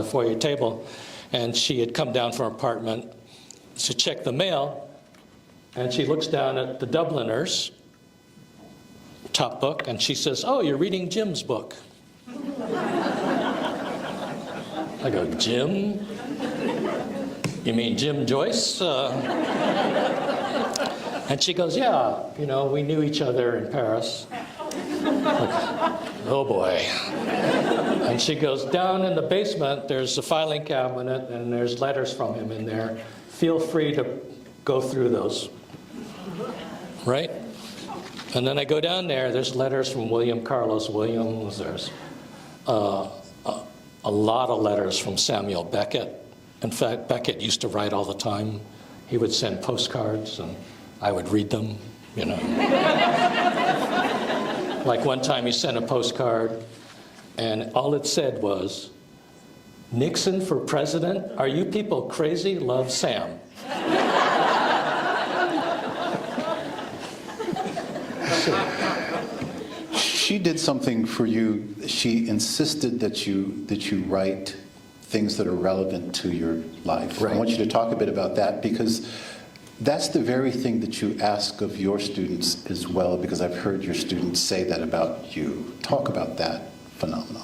foyer table. And she had come down from her apartment to check the mail. And she looks down at the Dubliners, top book, and she says, "Oh, you're reading Jim's book." I go, "Jim? You mean Jim Joyce?" And she goes, "Yeah, you know, we knew each other in Paris." Like, oh boy. And she goes, "Down in the basement, there's a filing cabinet and there's letters from him in there. Feel free to go through those." Right? And then I go down there, there's letters from William Carlos Williams, there's a lot of letters from Samuel Beckett. In fact, Beckett used to write all the time. He would send postcards and I would read them, you know. Like one time he sent a postcard and all it said was, "Nixon for president? Are you people crazy? Love, Sam." She did something for you. She insisted that you write things that are relevant to your life. Right. I want you to talk a bit about that, because that's the very thing that you ask of your students as well, because I've heard your students say that about you. Talk about that phenomenon.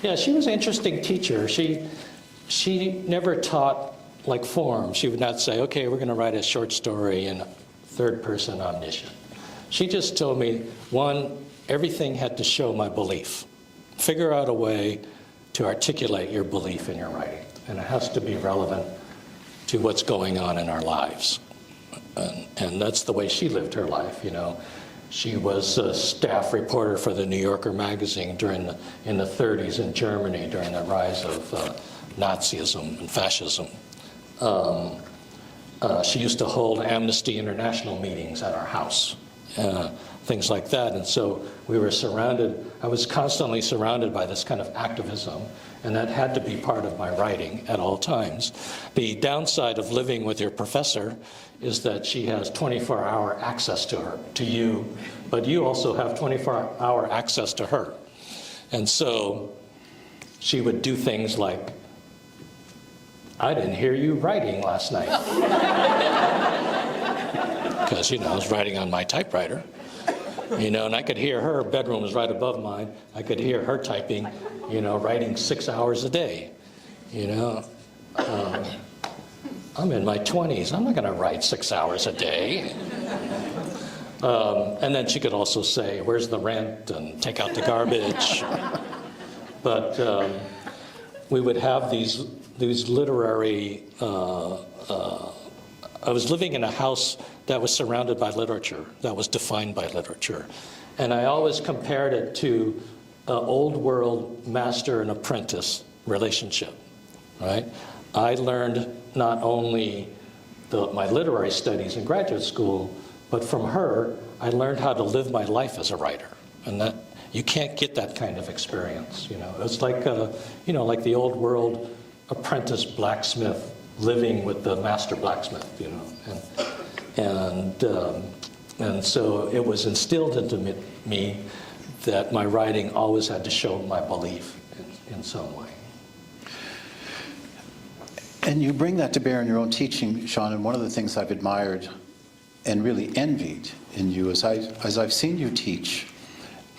Yeah, she was an interesting teacher. She never taught like form. She would not say, "Okay, we're going to write a short story in third person omniscient." She just told me, one, everything had to show my belief. Figure out a way to articulate your belief in your writing, and it has to be relevant to what's going on in our lives. And that's the way she lived her life, you know. She was a staff reporter for the New Yorker magazine in the 30s in Germany during the rise of Nazism and fascism. She used to hold Amnesty International meetings at our house. things like that. And so we were surrounded, I was constantly surrounded by this kind of activism, and that had to be part of my writing at all times. The downside of living with your professor is that she has 24-hour access to you, but you also have 24-hour access to her. And so she would do things like, I didn't hear you writing last night. Because, I was writing on my typewriter. And I could hear her bedroom was right above mine. I could hear her typing, writing 6 hours a day. I'm in my 20s. I'm not going to write 6 hours a day. And then she could also say, where's the rent, and take out the garbage. But we would have these literary, I was living in a house that was surrounded by literature, that was defined by literature. And I always compared it to an old world master and apprentice relationship, right? I learned not only my literary studies in graduate school, but from her, I learned how to live my life as a writer. And that, you can't get that kind of experience, It's like, like the old world apprentice blacksmith living with the master blacksmith, And so it was instilled into me that my writing always had to show my belief in some way. And you bring that to bear in your own teaching, Shawn, and one of the things I've admired and really envied in you as I've seen you teach,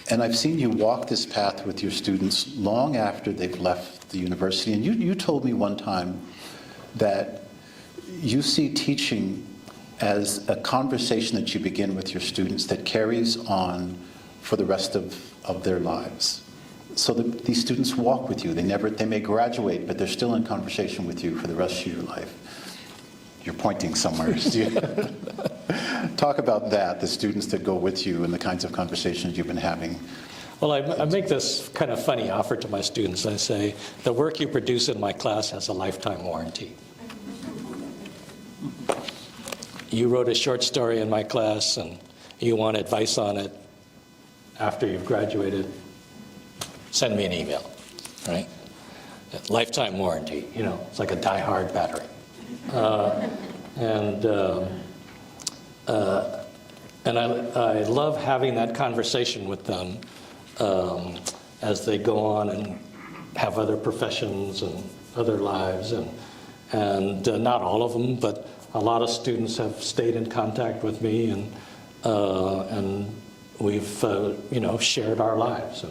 and I've seen you walk this path with your students long after they've left the university. And you told me one time that you see teaching as a conversation that you begin with your students that carries on for the rest of their lives. So that these students walk with you. They may graduate, but they're still in conversation with you for the rest of your life. You're pointing somewhere. Talk about that, the students that go with you and the kinds of conversations you've been having. Well, I make this kind of funny offer to my students. I say, the work you produce in my class has a lifetime warranty. You wrote a short story in my class and you want advice on it after you've graduated, send me an email, right? Lifetime warranty, it's like a die-hard battery. And I love having that conversation with them as they go on and have other professions and other lives, and not all of them, but a lot of students have stayed in contact with me, and we've shared our lives,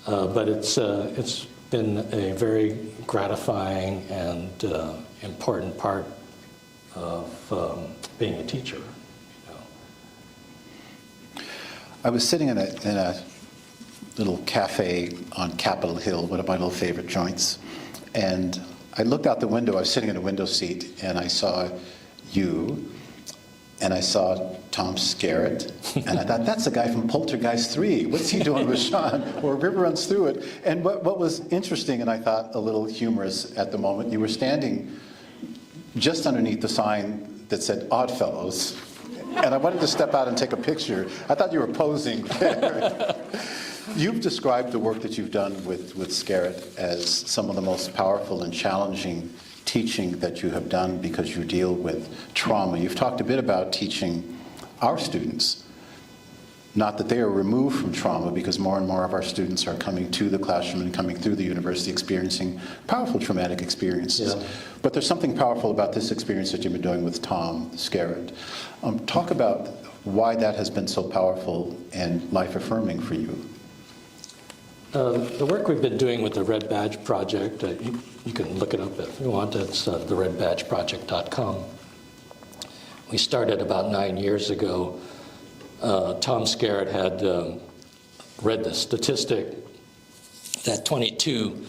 but it's been a very gratifying and important part of being a teacher. I was sitting in a little cafe on Capitol Hill, one of my little favorite joints, and I looked out the window. I was sitting in a window seat, and I saw you, and I saw Tom Skerritt, and I thought, that's the guy from Poltergeist 3. What's he doing with Shawn? Or River Runs Through It. And what was interesting, and I thought a little humorous at the moment, you were standing just underneath the sign that said Oddfellows, and I wanted to step out and take a picture. I thought you were posing there. You've described the work that you've done with Skerritt as some of the most powerful and challenging teaching that you have done because you deal with trauma. You've talked a bit about teaching our students, not that they are removed from trauma, because more and more of our students are coming to the classroom and coming through the university experiencing powerful traumatic experiences. Yeah. But there's something powerful about this experience that you've been doing with Tom Skerritt. Talk about why that has been so powerful and life-affirming for you. The work we've been doing with the Red Badge Project, you can look it up if you want, it's theredbadgeproject.com. We started about 9 years ago. Tom Skerritt had read the statistic that 22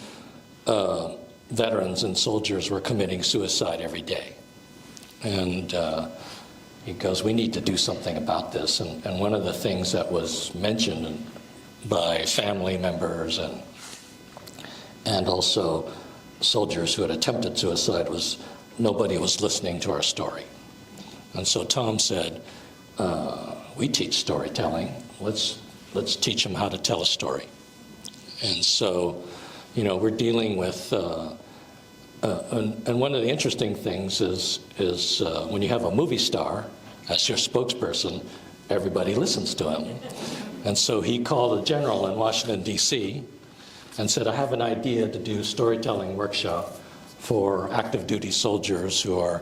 veterans and soldiers were committing suicide every day. And he goes, we need to do something about this. And one of the things that was mentioned by family members and also soldiers who had attempted suicide was nobody was listening to our story. And so Tom said, we teach storytelling. Let's teach them how to tell a story. And so, you know, we're dealing with, and one of the interesting things is when you have a movie star as your spokesperson, everybody listens to him. And so he called a general in Washington, D.C., and said, I have an idea to do a storytelling workshop for active duty soldiers who are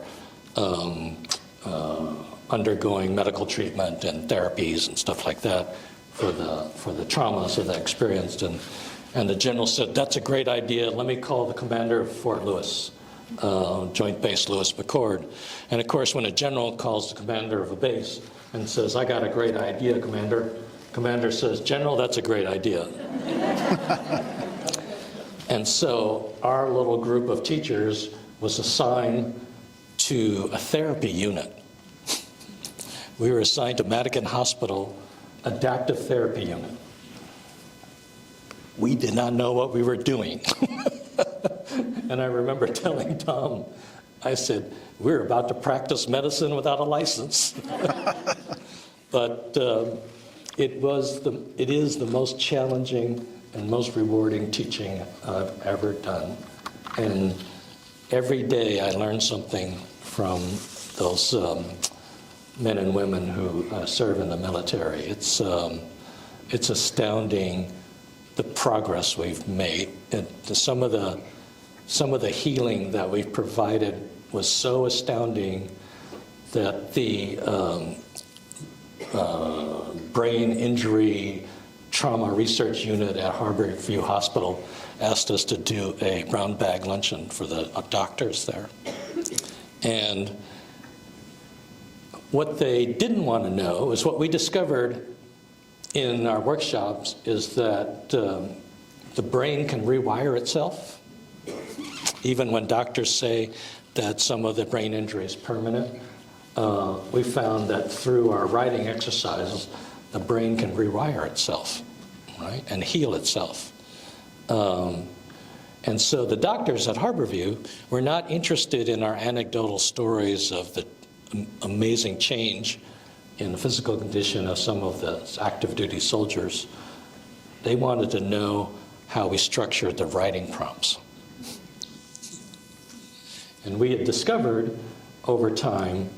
undergoing medical treatment and therapies and stuff like that for the traumas that they experienced. And the general said, that's a great idea. Let me call the commander of Fort Lewis, Joint Base Lewis McChord. And of course, when a general calls the commander of a base and says, I got a great idea, Commander says, General, that's a great idea. And so our little group of teachers was assigned to a therapy unit. We were assigned to Madigan Hospital Adaptive Therapy Unit. We did not know what we were doing. And I remember telling Tom, I said, we're about to practice medicine without a license. But it is the most challenging and most rewarding teaching I've ever done. And every day I learn something from those men and women who serve in the military. It's astounding the progress we've made. And some of the healing that we've provided was so astounding that the brain injury trauma research unit at Harborview Hospital asked us to do a brown bag luncheon for the doctors there. And what they didn't want to know is what we discovered in our workshops is that the brain can rewire itself. Even when doctors say that some of the brain injury is permanent, we found that through our writing exercises, the brain can rewire itself, right, and heal itself. And so the doctors at Harborview were not interested in our anecdotal stories of the amazing change in the physical condition of some of the active duty soldiers. They wanted to know how we structured the writing prompts. And we had discovered over time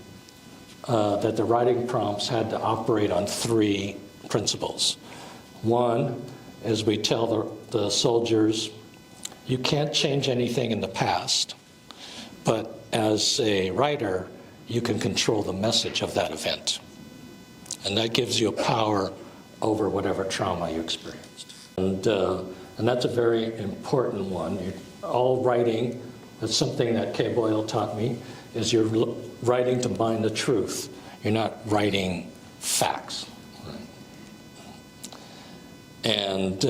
that the writing prompts had to operate on three principles. One is we tell the soldiers, you can't change anything in the past, but as a writer, you can control the message of that event. And that gives you a power over whatever trauma you experienced. And that's a very important one. All writing, that's something that Kay Boyle taught me, is you're writing to find the truth. You're not writing facts. Right? And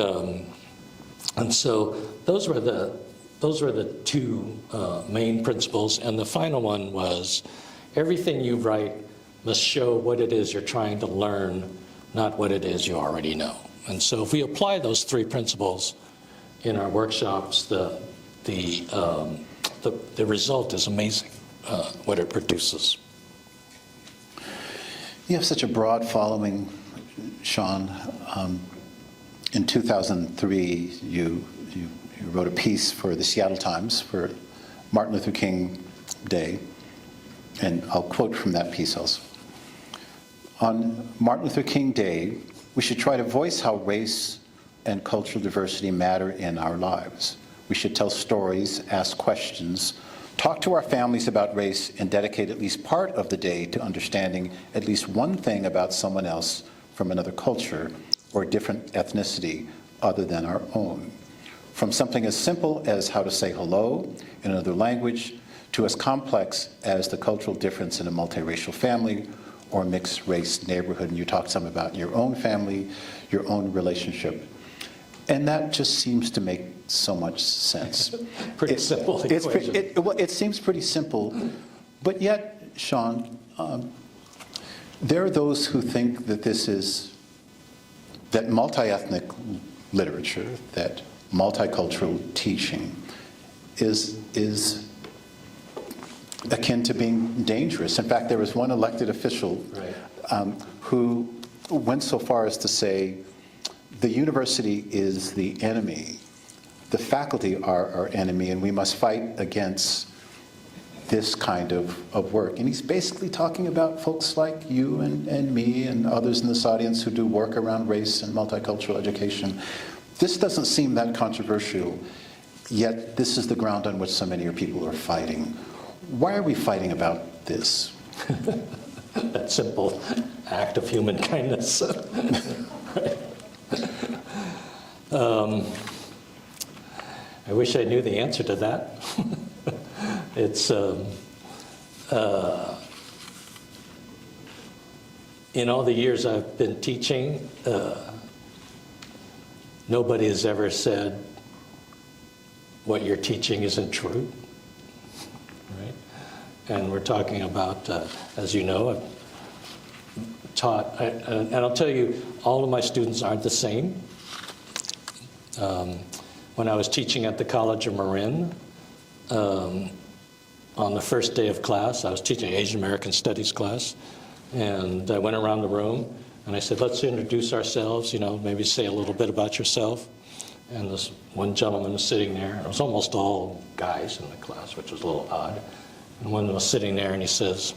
so those were the two main principles. And the final one was everything you write must show what it is you're trying to learn, not what it is you already know. And so if we apply those three principles in our workshops, the result is amazing, what it produces. You have such a broad following, Shawn. In 2003, you wrote a piece for the Seattle Times for Martin Luther King Day, and I'll quote from that piece also. On Martin Luther King Day, we should try to voice how race and cultural diversity matter in our lives. We should tell stories, ask questions, talk to our families about race, and dedicate at least part of the day to understanding at least one thing about someone else from another culture or different ethnicity other than our own. From something as simple as how to say hello in another language to as complex as the cultural difference in a multiracial family or mixed race neighborhood. And you talked some about your own family, your own relationship. And that just seems to make so much sense. Pretty simple equation. It seems pretty simple, but yet, Shawn, there are those who think that that multi-ethnic literature, that multicultural teaching is akin to being dangerous. In fact, there was one elected official, right, who went so far as to say the university is the enemy, the faculty are our enemy, and we must fight against this kind of work. And he's basically talking about folks like you and me and others in this audience who do work around race and multicultural education. This doesn't seem that controversial, yet this is the ground on which so many of your people are fighting. Why are we fighting about this? That simple act of human kindness. I wish I knew the answer to that. It's, in all the years I've been teaching, nobody has ever said what you're teaching isn't true, right? And we're talking about, as you know, I've taught, and I'll tell you, all of my students aren't the same. When I was teaching at the College of Marin, on the first day of class, I was teaching Asian American Studies class, and I went around the room and I said, let's introduce ourselves, you know, maybe say a little bit about yourself. And this one gentleman was sitting there, it was almost all guys in the class, which was a little odd. And one was sitting there and he says,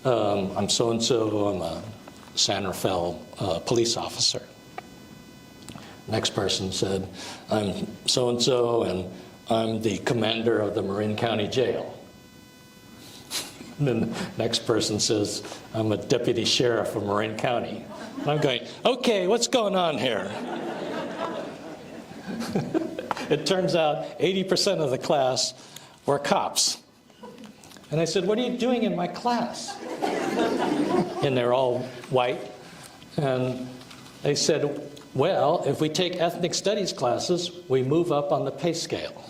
I'm so-and-so, I'm a San Rafael police officer. Next person said, I'm so-and-so and I'm the commander of the Marin County Jail. And then the next person says, I'm a deputy sheriff of Marin County. And I'm going, okay, what's going on here? It turns out 80% of the class were cops. And I said, what are you doing in my class? And they're all white. And they said, well, if we take ethnic studies classes, we move up on the pay scale.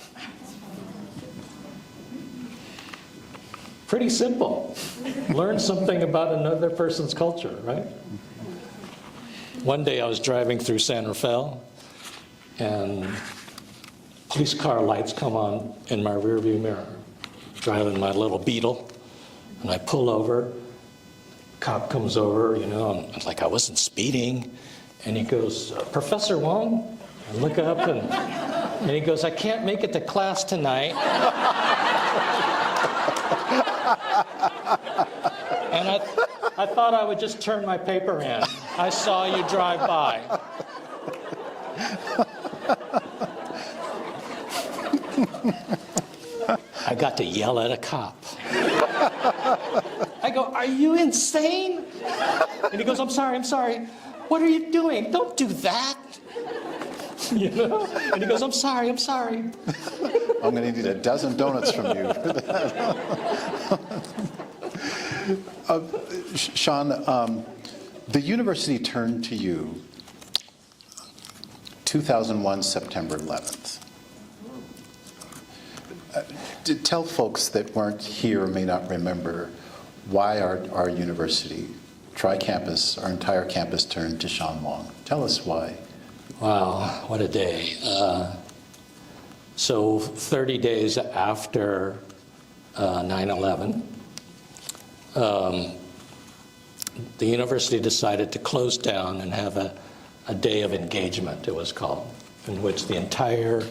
Pretty simple. Learn something about another person's culture, right? One day I was driving through San Rafael, and police car lights come on in my rearview mirror. Driving my little Beetle, and I pull over. Cop comes over, you know, and I'm like, I wasn't speeding. And he goes, Professor Wong? I look up, and he goes, I can't make it to class tonight. And I thought I would just turn my paper in. I saw you drive by. I got to yell at a cop. I go, are you insane? And he goes, I'm sorry. What are you doing? Don't do that. You know? And he goes, I'm sorry. I'm going to need a dozen donuts from you for that. Shawn, the university turned to you 2001, September 11th. Tell folks that weren't here or may not remember why our university, tri-campus, our entire campus turned to Shawn Wong. Tell us why. Wow, what a day. So 30 days after 9/11, the university decided to close down and have a day of engagement, it was called, in which the entire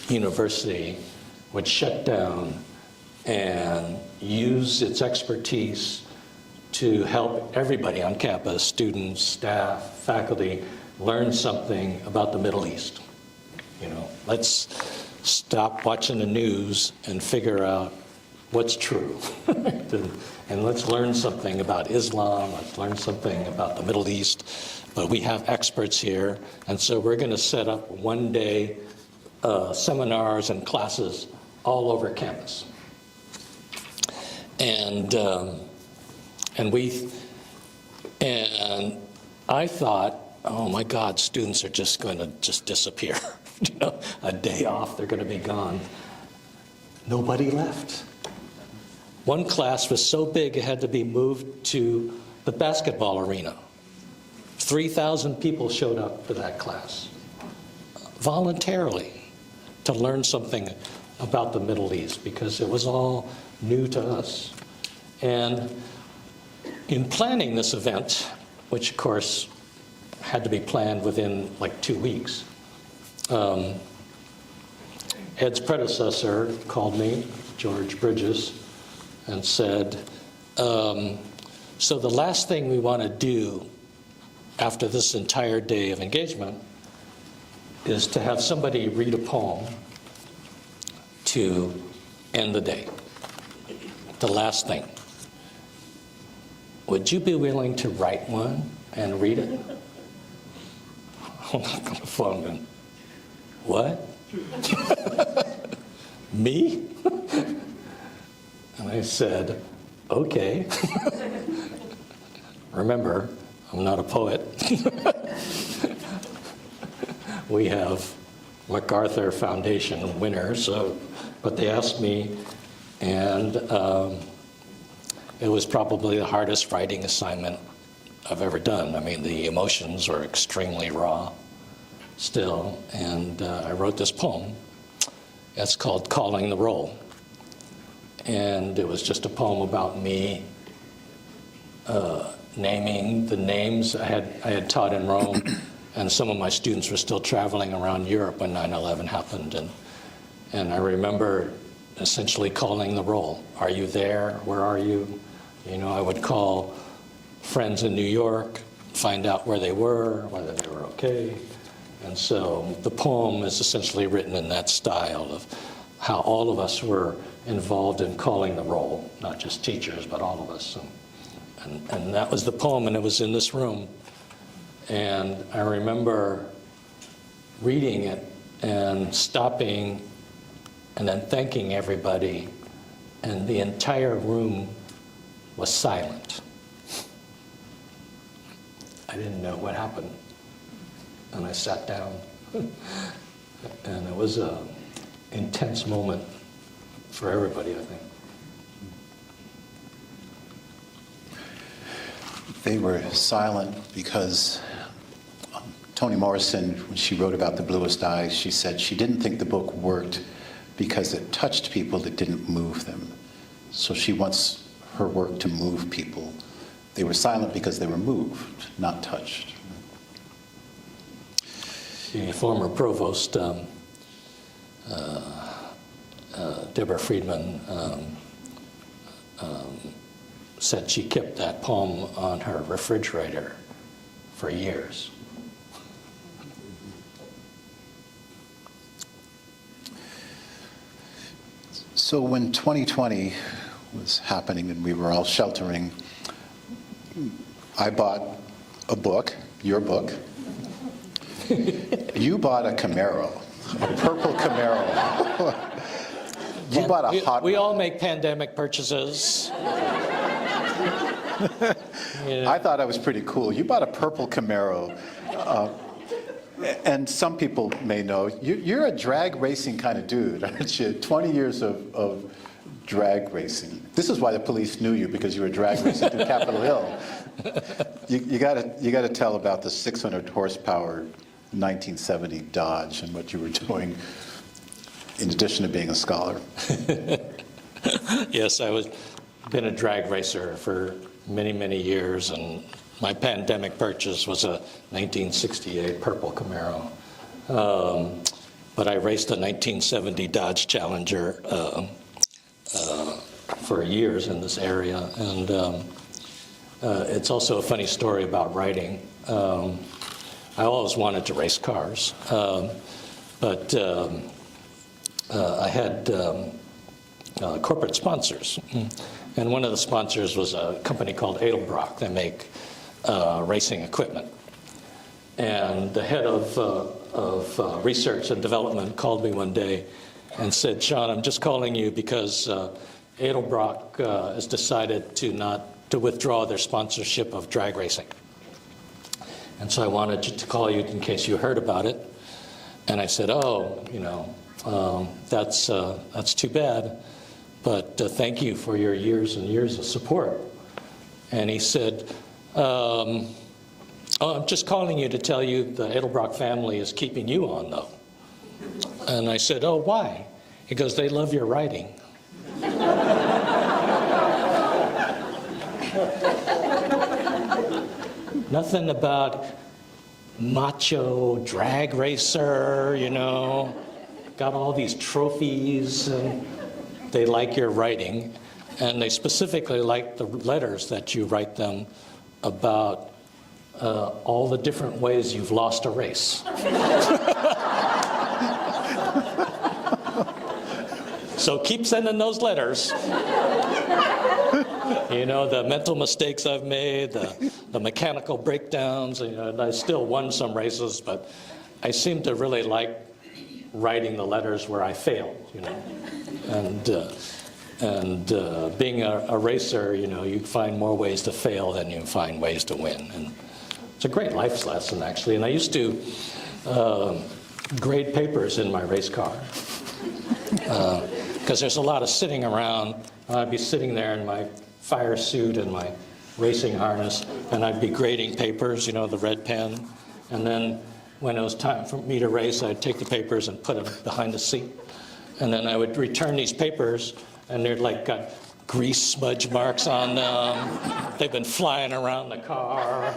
university would shut down and use its expertise to help everybody on campus, students, staff, faculty, learn something about the Middle East. You know, let's stop watching the news and figure out what's true. And let's learn something about Islam, let's learn something about the Middle East. But we have experts here, and so we're going to set up one-day seminars and classes all over campus. And I thought, oh my God, students are just going to disappear. You know, a day off, they're going to be gone. Nobody left. One class was so big it had to be moved to the basketball arena. 3,000 people showed up for that class, voluntarily, to learn something about the Middle East, because it was all new to us. And in planning this event, which of course had to be planned within like 2 weeks, Ed's predecessor called me, George Bridges, and said, so the last thing we want to do after this entire day of engagement is to have somebody read a poem to end the day. The last thing. Would you be willing to write one and read it? I'm not going to phone him. What? Me? And I said, okay. Remember, I'm not a poet. We have MacArthur Foundation winners, but they asked me, and it was probably the hardest writing assignment I've ever done. I mean, the emotions were extremely raw still, and I wrote this poem. It's called Calling the Roll. And it was just a poem about me naming the names. I had taught in Rome, and some of my students were still traveling around Europe when 9/11 happened. And I remember essentially calling the roll. Are you there? Where are you? You know, I would call friends in New York, find out where they were, whether they were okay. And so the poem is essentially written in that style of how all of us were involved in calling the roll, not just teachers, but all of us. And that was the poem, and it was in this room. And I remember reading it and stopping and then thanking everybody, and the entire room was silent. I didn't know what happened. And I sat down, and it was an intense moment for everybody, I think. They were silent because Toni Morrison, when she wrote about The Bluest Eye, she said she didn't think the book worked because it touched people that didn't move them. So she wants her work to move people. They were silent because they were moved, not touched. The former provost, Deborah Friedman, said she kept that poem on her refrigerator for years. So when 2020 was happening and we were all sheltering, I bought a book, your book. You bought a Camaro, a purple Camaro. You bought a hot We one. all make pandemic purchases. I thought I was pretty cool. You bought a purple Camaro. And some people may know, you're a drag racing kind of dude, aren't you? 20 years of drag racing. This is why the police knew you, because you were drag racing through Capitol Hill. You got to tell about the 600 horsepower 1970 Dodge and what you were doing in addition to being a scholar. Yes, been a drag racer for many, many years, and my pandemic purchase was a 1968 purple Camaro. But I raced a 1970 Dodge Challenger for years in this area. And it's also a funny story about writing. I always wanted to race cars, but I had corporate sponsors. And one of the sponsors was a company called Edelbrock. They make racing equipment. And the head of research and development called me one day and said, Shawn, I'm just calling you because Edelbrock has decided to withdraw their sponsorship of drag racing. And so I wanted to call you in case you heard about it. And I said, oh, that's too bad. But thank you for your years and years of support. And he said, oh, I'm just calling you to tell you the Edelbrock family is keeping you on, though. And I said, oh, why? He goes, they love your writing. Nothing about macho drag racer, you know, got all these trophies, and they like your writing, and they specifically like the letters that you write them about all the different ways you've lost a race. So keep sending those letters. You know, the mental mistakes I've made, the mechanical breakdowns, you know, and I still won some races, but I seem to really like writing the letters where I failed, you know. And being a racer, you know, you find more ways to fail than you find ways to win. And it's a great life lesson, actually. And I used to grade papers in my race car. Because there's a lot of sitting around. I'd be sitting there in my fire suit and my racing harness, and I'd be grading papers, you know, the red pen. And then when it was time for me to race, I'd take the papers and put them behind the seat. And then I would return these papers, and they're like got grease smudge marks on them. They've been flying around the car.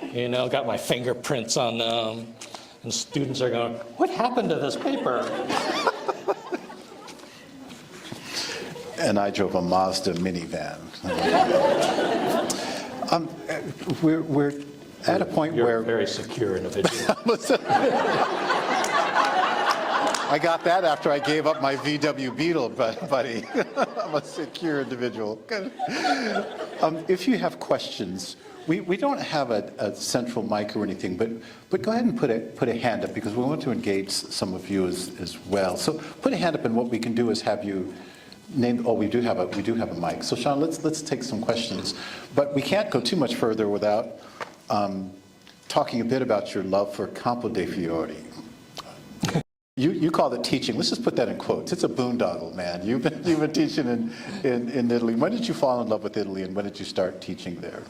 You know, got my fingerprints on them. And students are going, "What happened to this paper?" And I drove a Mazda minivan. We're at a point You're where... a very secure individual. I got that after I gave up my VW Beetle, buddy. I'm a secure individual. If you have questions, we don't have a central mic or anything, but go ahead and put a hand up, because we want to engage some of you as well. So put a hand up, and what we can do is have you name. Oh, we do have a mic. So Shawn, let's take some questions, but we can't go too much further without talking a bit about your love for Campo dei Fiori. You called it teaching. Let's just put that in quotes. It's a boondoggle, man. You've been teaching in Italy. When did you fall in love with Italy, and when did you start teaching there?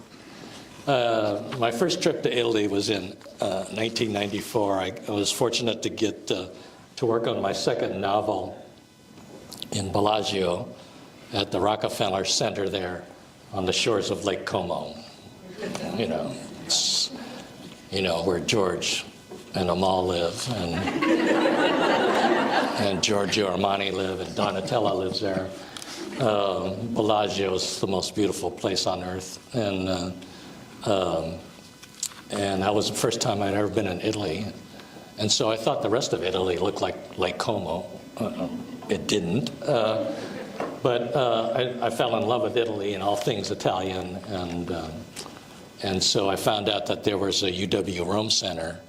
My first trip to Italy was in 1994. I was fortunate to get to work on my second novel in Bellagio at the Rockefeller Center there on the shores of Lake Como. You know, it's, you know, where George and Amal live, and Giorgio Armani live, and Donatella lives there. Bellagio is the most beautiful place on earth, and that was the first time I'd ever been in Italy. And so I thought the rest of Italy looked like Lake Como. It didn't. But I fell in love with Italy and all things Italian. And so I found out that there was a UW Rome Center.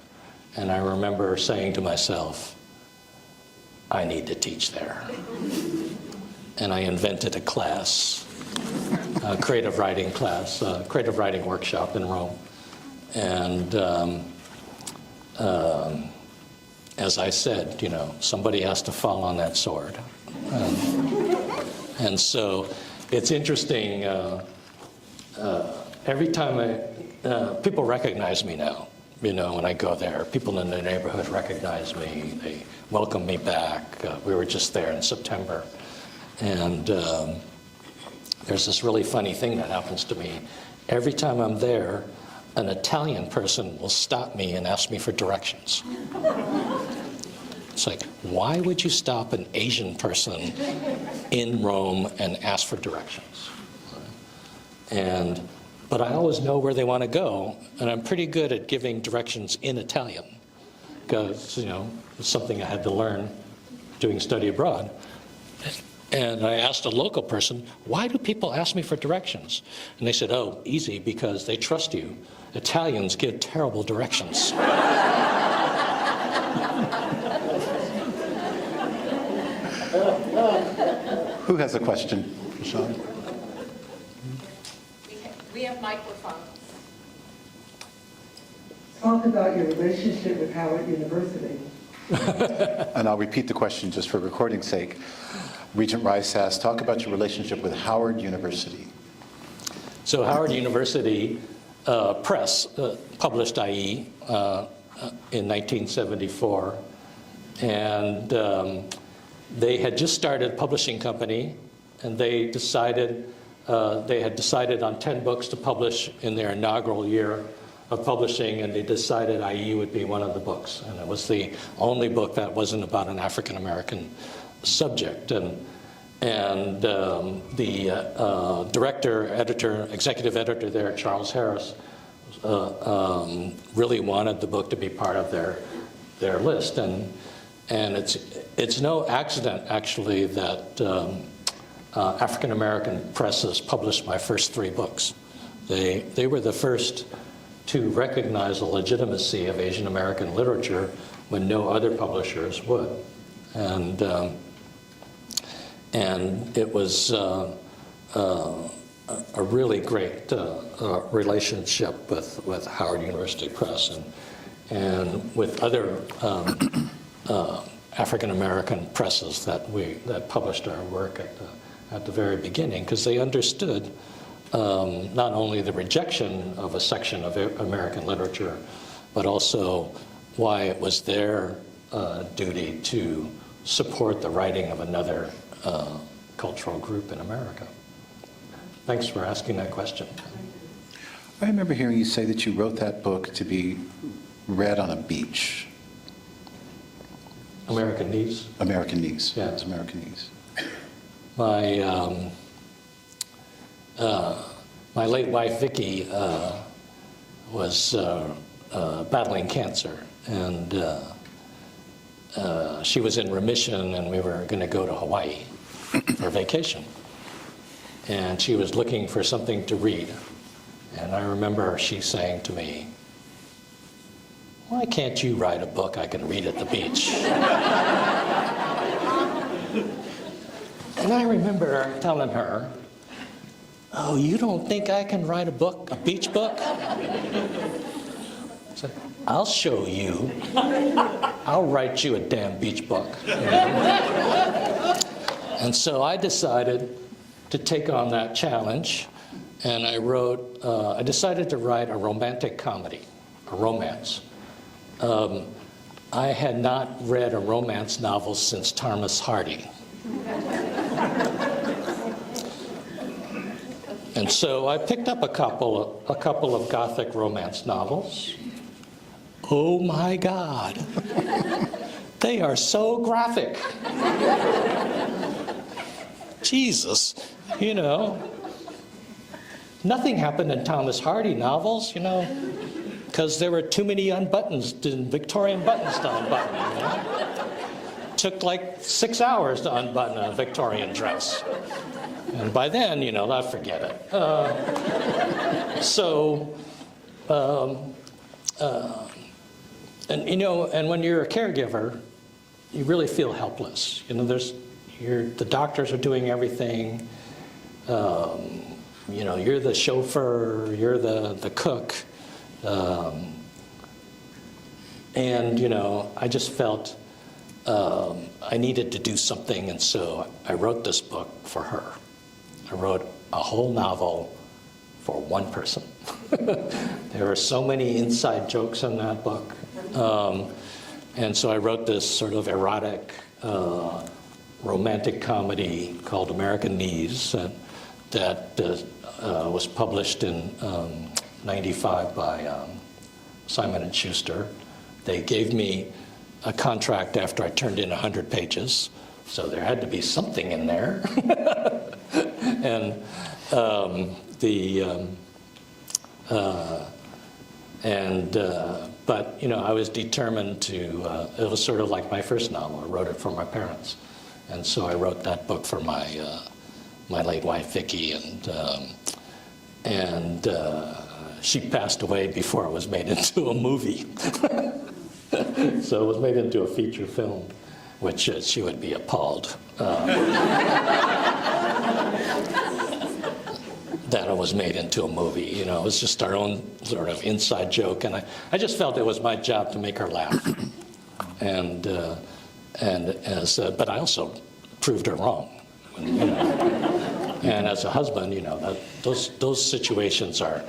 And I remember saying to myself, I need to teach there. And I invented a class, a creative writing class, a creative writing workshop in Rome. And as I said, you know, somebody has to fall on that sword. And so it's interesting, every time people recognize me now, you know, when I go there. People in the neighborhood recognize me, they welcome me back. We were just there in September. And there's this really funny thing that happens to me. Every time I'm there, an Italian person will stop me and ask me for directions. It's like, why would you stop an Asian person in Rome and ask for directions? But I always know where they want to go, and I'm pretty good at giving directions in Italian, because, you know, it's something I had to learn doing study abroad. And I asked a local person, why do people ask me for directions? And they said, oh, easy, because they trust you. Italians give terrible directions. Who has a question for Shawn? We have microphones. Talk about your relationship with Howard University. And I'll repeat the question just for recording's sake. Regent Rice asks, talk about your relationship with Howard University. So Howard University Press published Aiiieeeee in 1974, and they had just started a publishing company, and they decided they had decided on 10 books to publish in their inaugural year of publishing, and they decided Aiiieeeee would be one of the books. And it was the only book that wasn't about an African American subject. And the director, editor, executive editor there, Charles Harris, really wanted the book to be part of their list. And it's no accident, actually, that African American presses published my first 3 books. They were the first to recognize the legitimacy of Asian American literature when no other publishers would. And it was a really great relationship with Howard University Press and with other African American presses that published our work at the very beginning, because they understood not only the rejection of a section of American literature, but also why it was their duty to support the writing of another cultural group in America. Thanks for asking that question. I remember hearing you say that you wrote that book to be read on a beach. American Knees? American Knees. Yeah. It's American Knees. My late wife, Vicki, was battling cancer, and she was in remission, and we were going to go to Hawaii for vacation. And she was looking for something to read. And I remember she saying to me, "Why can't you write a book I can read at the beach?" And I remember telling her, "Oh, you don't think I can write a book, a beach book?" I said, "I'll show you. I'll write you a damn beach book." And so I decided to take on that challenge, and I decided to write a romantic comedy, a romance. I had not read a romance novel since Thomas Hardy. And so I picked up a couple of Gothic romance novels. Oh my God, they are so graphic. Jesus, you know. Nothing happened in Thomas Hardy novels, you know, because there were too many Victorian buttons to unbutton, you know. Took like 6 hours to unbutton a Victorian dress. And by then, you know, I forget it. And you know, and when you're a caregiver, you really feel helpless. You know, the doctors are doing everything. You know, you're the chauffeur, you're the cook. And, you know, I just felt I needed to do something, and so I wrote this book for her. I wrote a whole novel for one person. There are so many inside jokes in that book. And so I wrote this sort of erotic, romantic comedy called American Knees that was published in '95 by Simon & Schuster. They gave me a contract after I turned in 100 pages, so there had to be something in there. But you know, I was determined to. It was sort of like my first novel. I wrote it for my parents, and so I wrote that book for my late wife Vicki, and she passed away before it was made into a movie. So it was made into a feature film, which she would be appalled that it was made into a movie. You know, it was just our own sort of inside joke, and I just felt it was my job to make her laugh, but I also proved her wrong. You know. And as a husband, you know, those situations are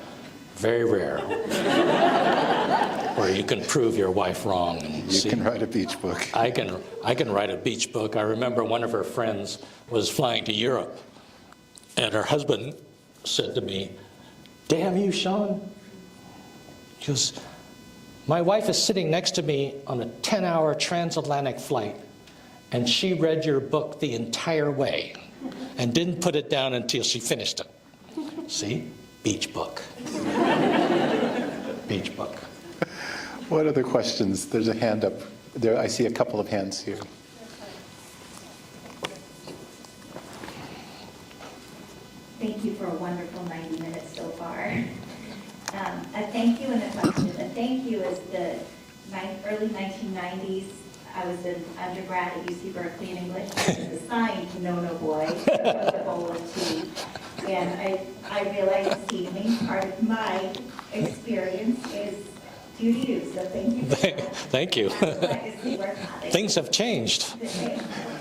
very rare, where you can prove your wife wrong. And you can write a beach book. I can write a beach book. I remember one of her friends was flying to Europe, and her husband said to me, "Damn you, Shawn." She goes, "My wife is sitting next to me on a 10-hour transatlantic flight, and she read your book the entire way and didn't put it down until she finished it." See? Beach book. Beach book. What other questions? There's a hand up there. I see a couple of hands here. Thank you for a wonderful 90 minutes so far. A thank you and a question. A thank you is the early 1990s. I was an undergrad at UC Berkeley in English. I was assigned no boy with a bowl of tea. And I realized the main part of my experience is due to you. So thank you. Thank you. That's legacy we're having. Things have changed.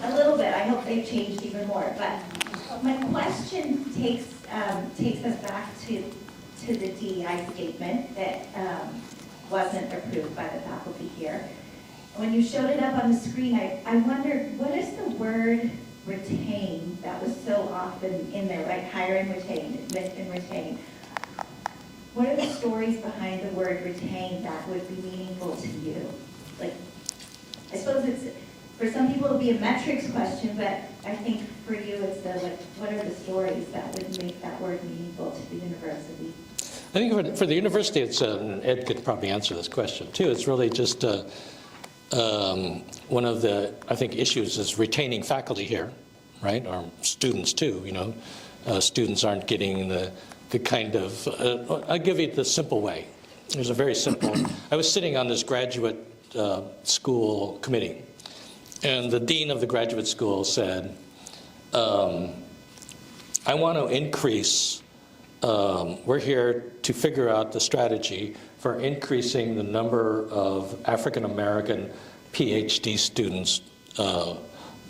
A little bit. I hope they've changed even more. But my question takes us back to the DEI statement that wasn't approved by the faculty here. When you showed it up on the screen, I wondered, what is the word retain that was so often in there, like hire and retain, admit and retain? What are the stories behind the word retain that would be meaningful to you? Like, I suppose it's, for some people it'll be a metrics question, but I think for you it's what are the stories that would make that word meaningful to the university? I think for the university, it's and Ed could probably answer this question too. It's really just one of the, I think, issues is retaining faculty here, right? Or students too. You know, students aren't getting the kind of. I'll give you the simple way. There's a very simple. I was sitting on this graduate school committee, and the dean of the graduate school said, "I want to increase." We're here to figure out the strategy for increasing the number of African American PhD students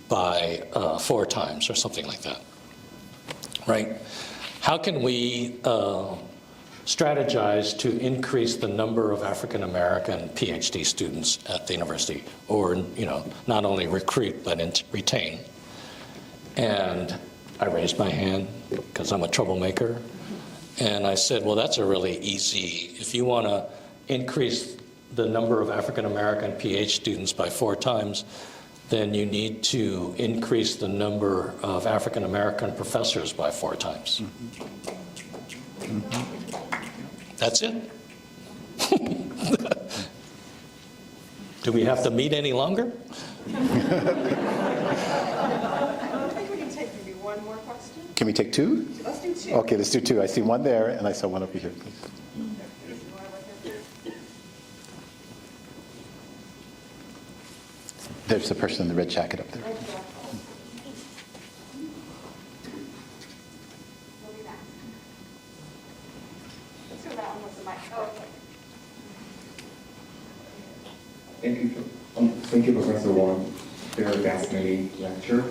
by 4 times or something like that, right? How can we strategize to increase the number of African American PhD students at the university, or, you know, not only recruit but retain? And I raised my hand because I'm a troublemaker. And I said, well, that's a really easy, if you want to increase the number of African American PhD students by 4 times, then you need to increase the number of African American professors by 4 times. Mm-hmm. Mm-hmm. That's it. Do we have to meet any longer? Can we take 2? Let's do 2. Okay, let's do 2. I see one there, and I saw one over here, please. There's the person in the red jacket up there. Thank you, Professor Wong. Very fascinating lecture.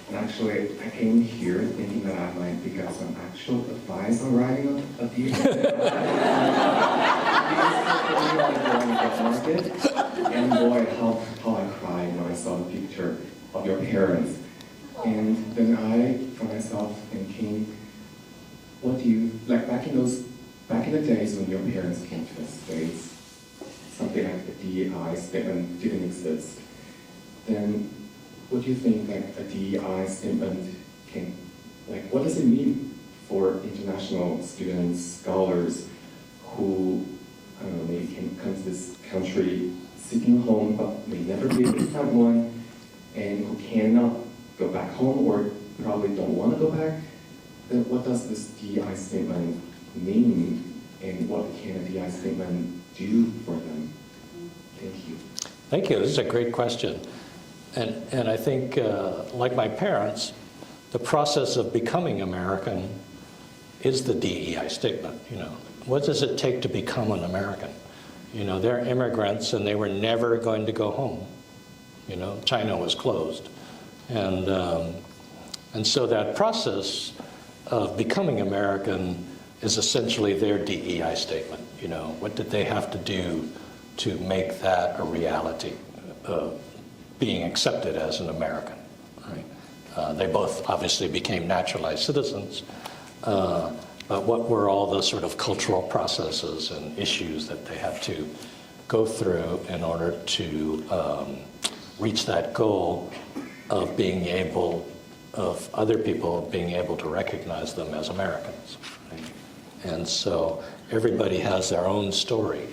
And actually, I came here thinking that I might get some actual advice on writing a thesis. And boy, how I cried when I saw the picture of your parents. And then I found myself thinking, what do you, like back in the days when your parents came to the States, something like the DEI statement didn't exist, then what do you think like a DEI statement can, like what does it mean for international students, scholars who, I don't know, maybe can come to this country seeking a home but may never be able to find one, and who cannot go back home or probably don't want to go back? Then what does this DEI statement mean, and what can a DEI statement do for them? Thank you. Thank you. This is a great question. And I think, like my parents, the process of becoming American is the DEI statement. You know, what does it take to become an American? You know, they're immigrants and they were never going to go home. You know, China was closed. And so that process of becoming American is essentially their DEI statement. You know, what did they have to do to make that a reality? Being accepted as an American, right? They both obviously became naturalized citizens, but what were all the sort of cultural processes and issues that they had to go through in order to reach that goal of being able, of other people being able to recognize them as Americans. Right? And so everybody has their own story.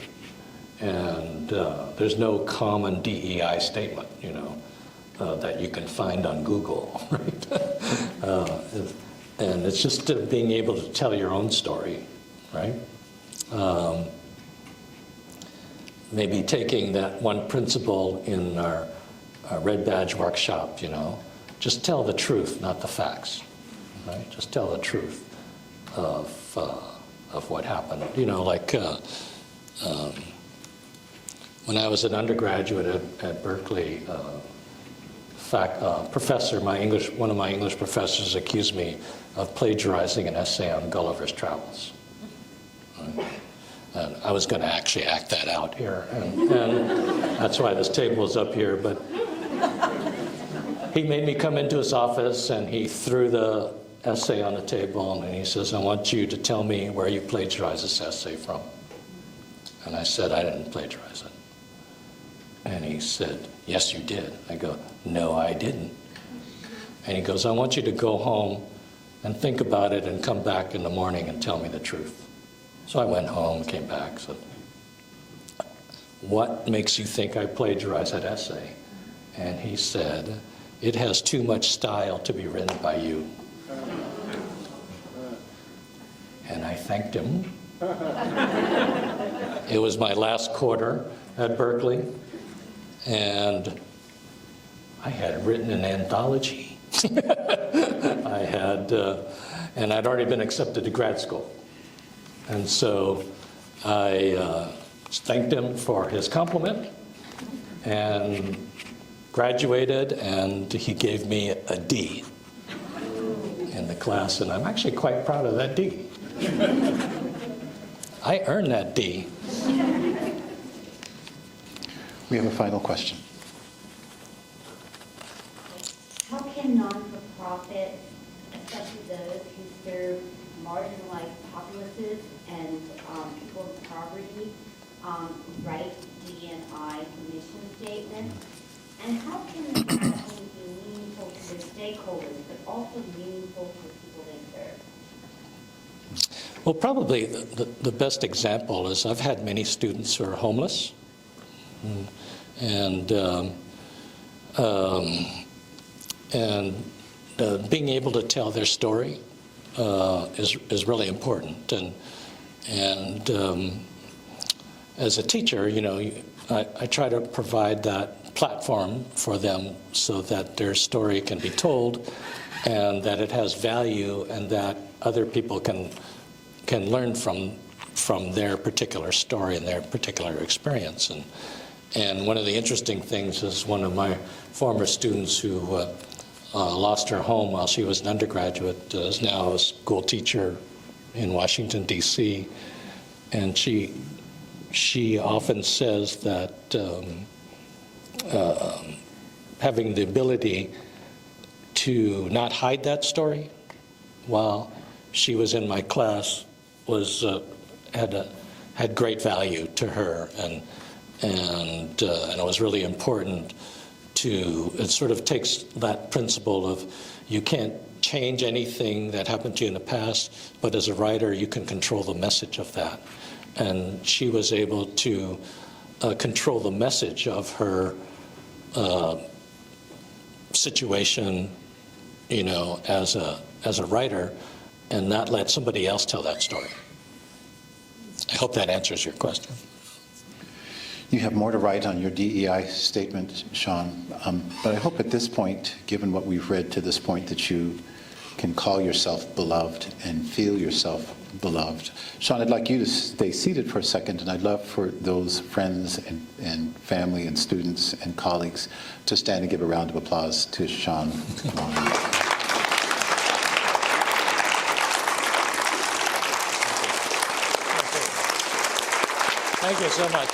And there's no common DEI statement, you know, that you can find on Google, right? And it's just being able to tell your own story, right? Maybe taking that one principle in our Red Badge workshop, you know, just tell the truth, not the facts, right? Just tell the truth of what happened. You know, like when I was an undergraduate at Berkeley, professor, one of my English professors accused me of plagiarizing an essay on Gulliver's Travels. Right? And I was going to actually act that out here, and that's why this table is up here, but he made me come into his office and he threw the essay on the table and he says, I want you to tell me where you plagiarized this essay from. And I said, I didn't plagiarize it. And he said, yes, you did. I go, no, I didn't. And he goes, I want you to go home and think about it and come back in the morning and tell me the truth. So I went home, came back, said, what makes you think I plagiarized that essay? And he said, it has too much style to be written by you. And I thanked him. It was my last quarter at Berkeley, and I had written an anthology. I had, and I'd already been accepted to grad school. And so I thanked him for his compliment and graduated, and he gave me a D in the class, and I'm actually quite proud of that D. I earned that D. We have a final question. How can non-for-profits, especially those who serve marginalized populaces and people in poverty, write DE&I mission statements? And how can this not only be meaningful to the stakeholders, but also meaningful to people they serve? Well, probably the best example is I've had many students who are homeless, and being able to tell their story is really important. And as a teacher, you know, I try to provide that platform for them so that their story can be told, and that it has value, and that other people can learn from their particular story and their particular experience. And one of the interesting things is one of my former students who lost her home while she was an undergraduate is now a school teacher in Washington, D.C. And she often says that having the ability to not hide that story while she was in my class was had great value to her, and it was really important to, it sort of takes that principle of you can't change anything that happened to you in the past, but as a writer you can control the message of that. And she was able to control the message of her situation, you know, as a writer, and not let somebody else tell that story. I hope that answers your question. You have more to write on your DEI statement, Shawn, but I hope at this point, given what we've read to this point, that you can call yourself beloved and feel yourself beloved. Shawn, I'd like you to stay seated for a second, and I'd love for those friends and family and students and colleagues to stand and give a round of applause to Shawn Wong. Thank you so much.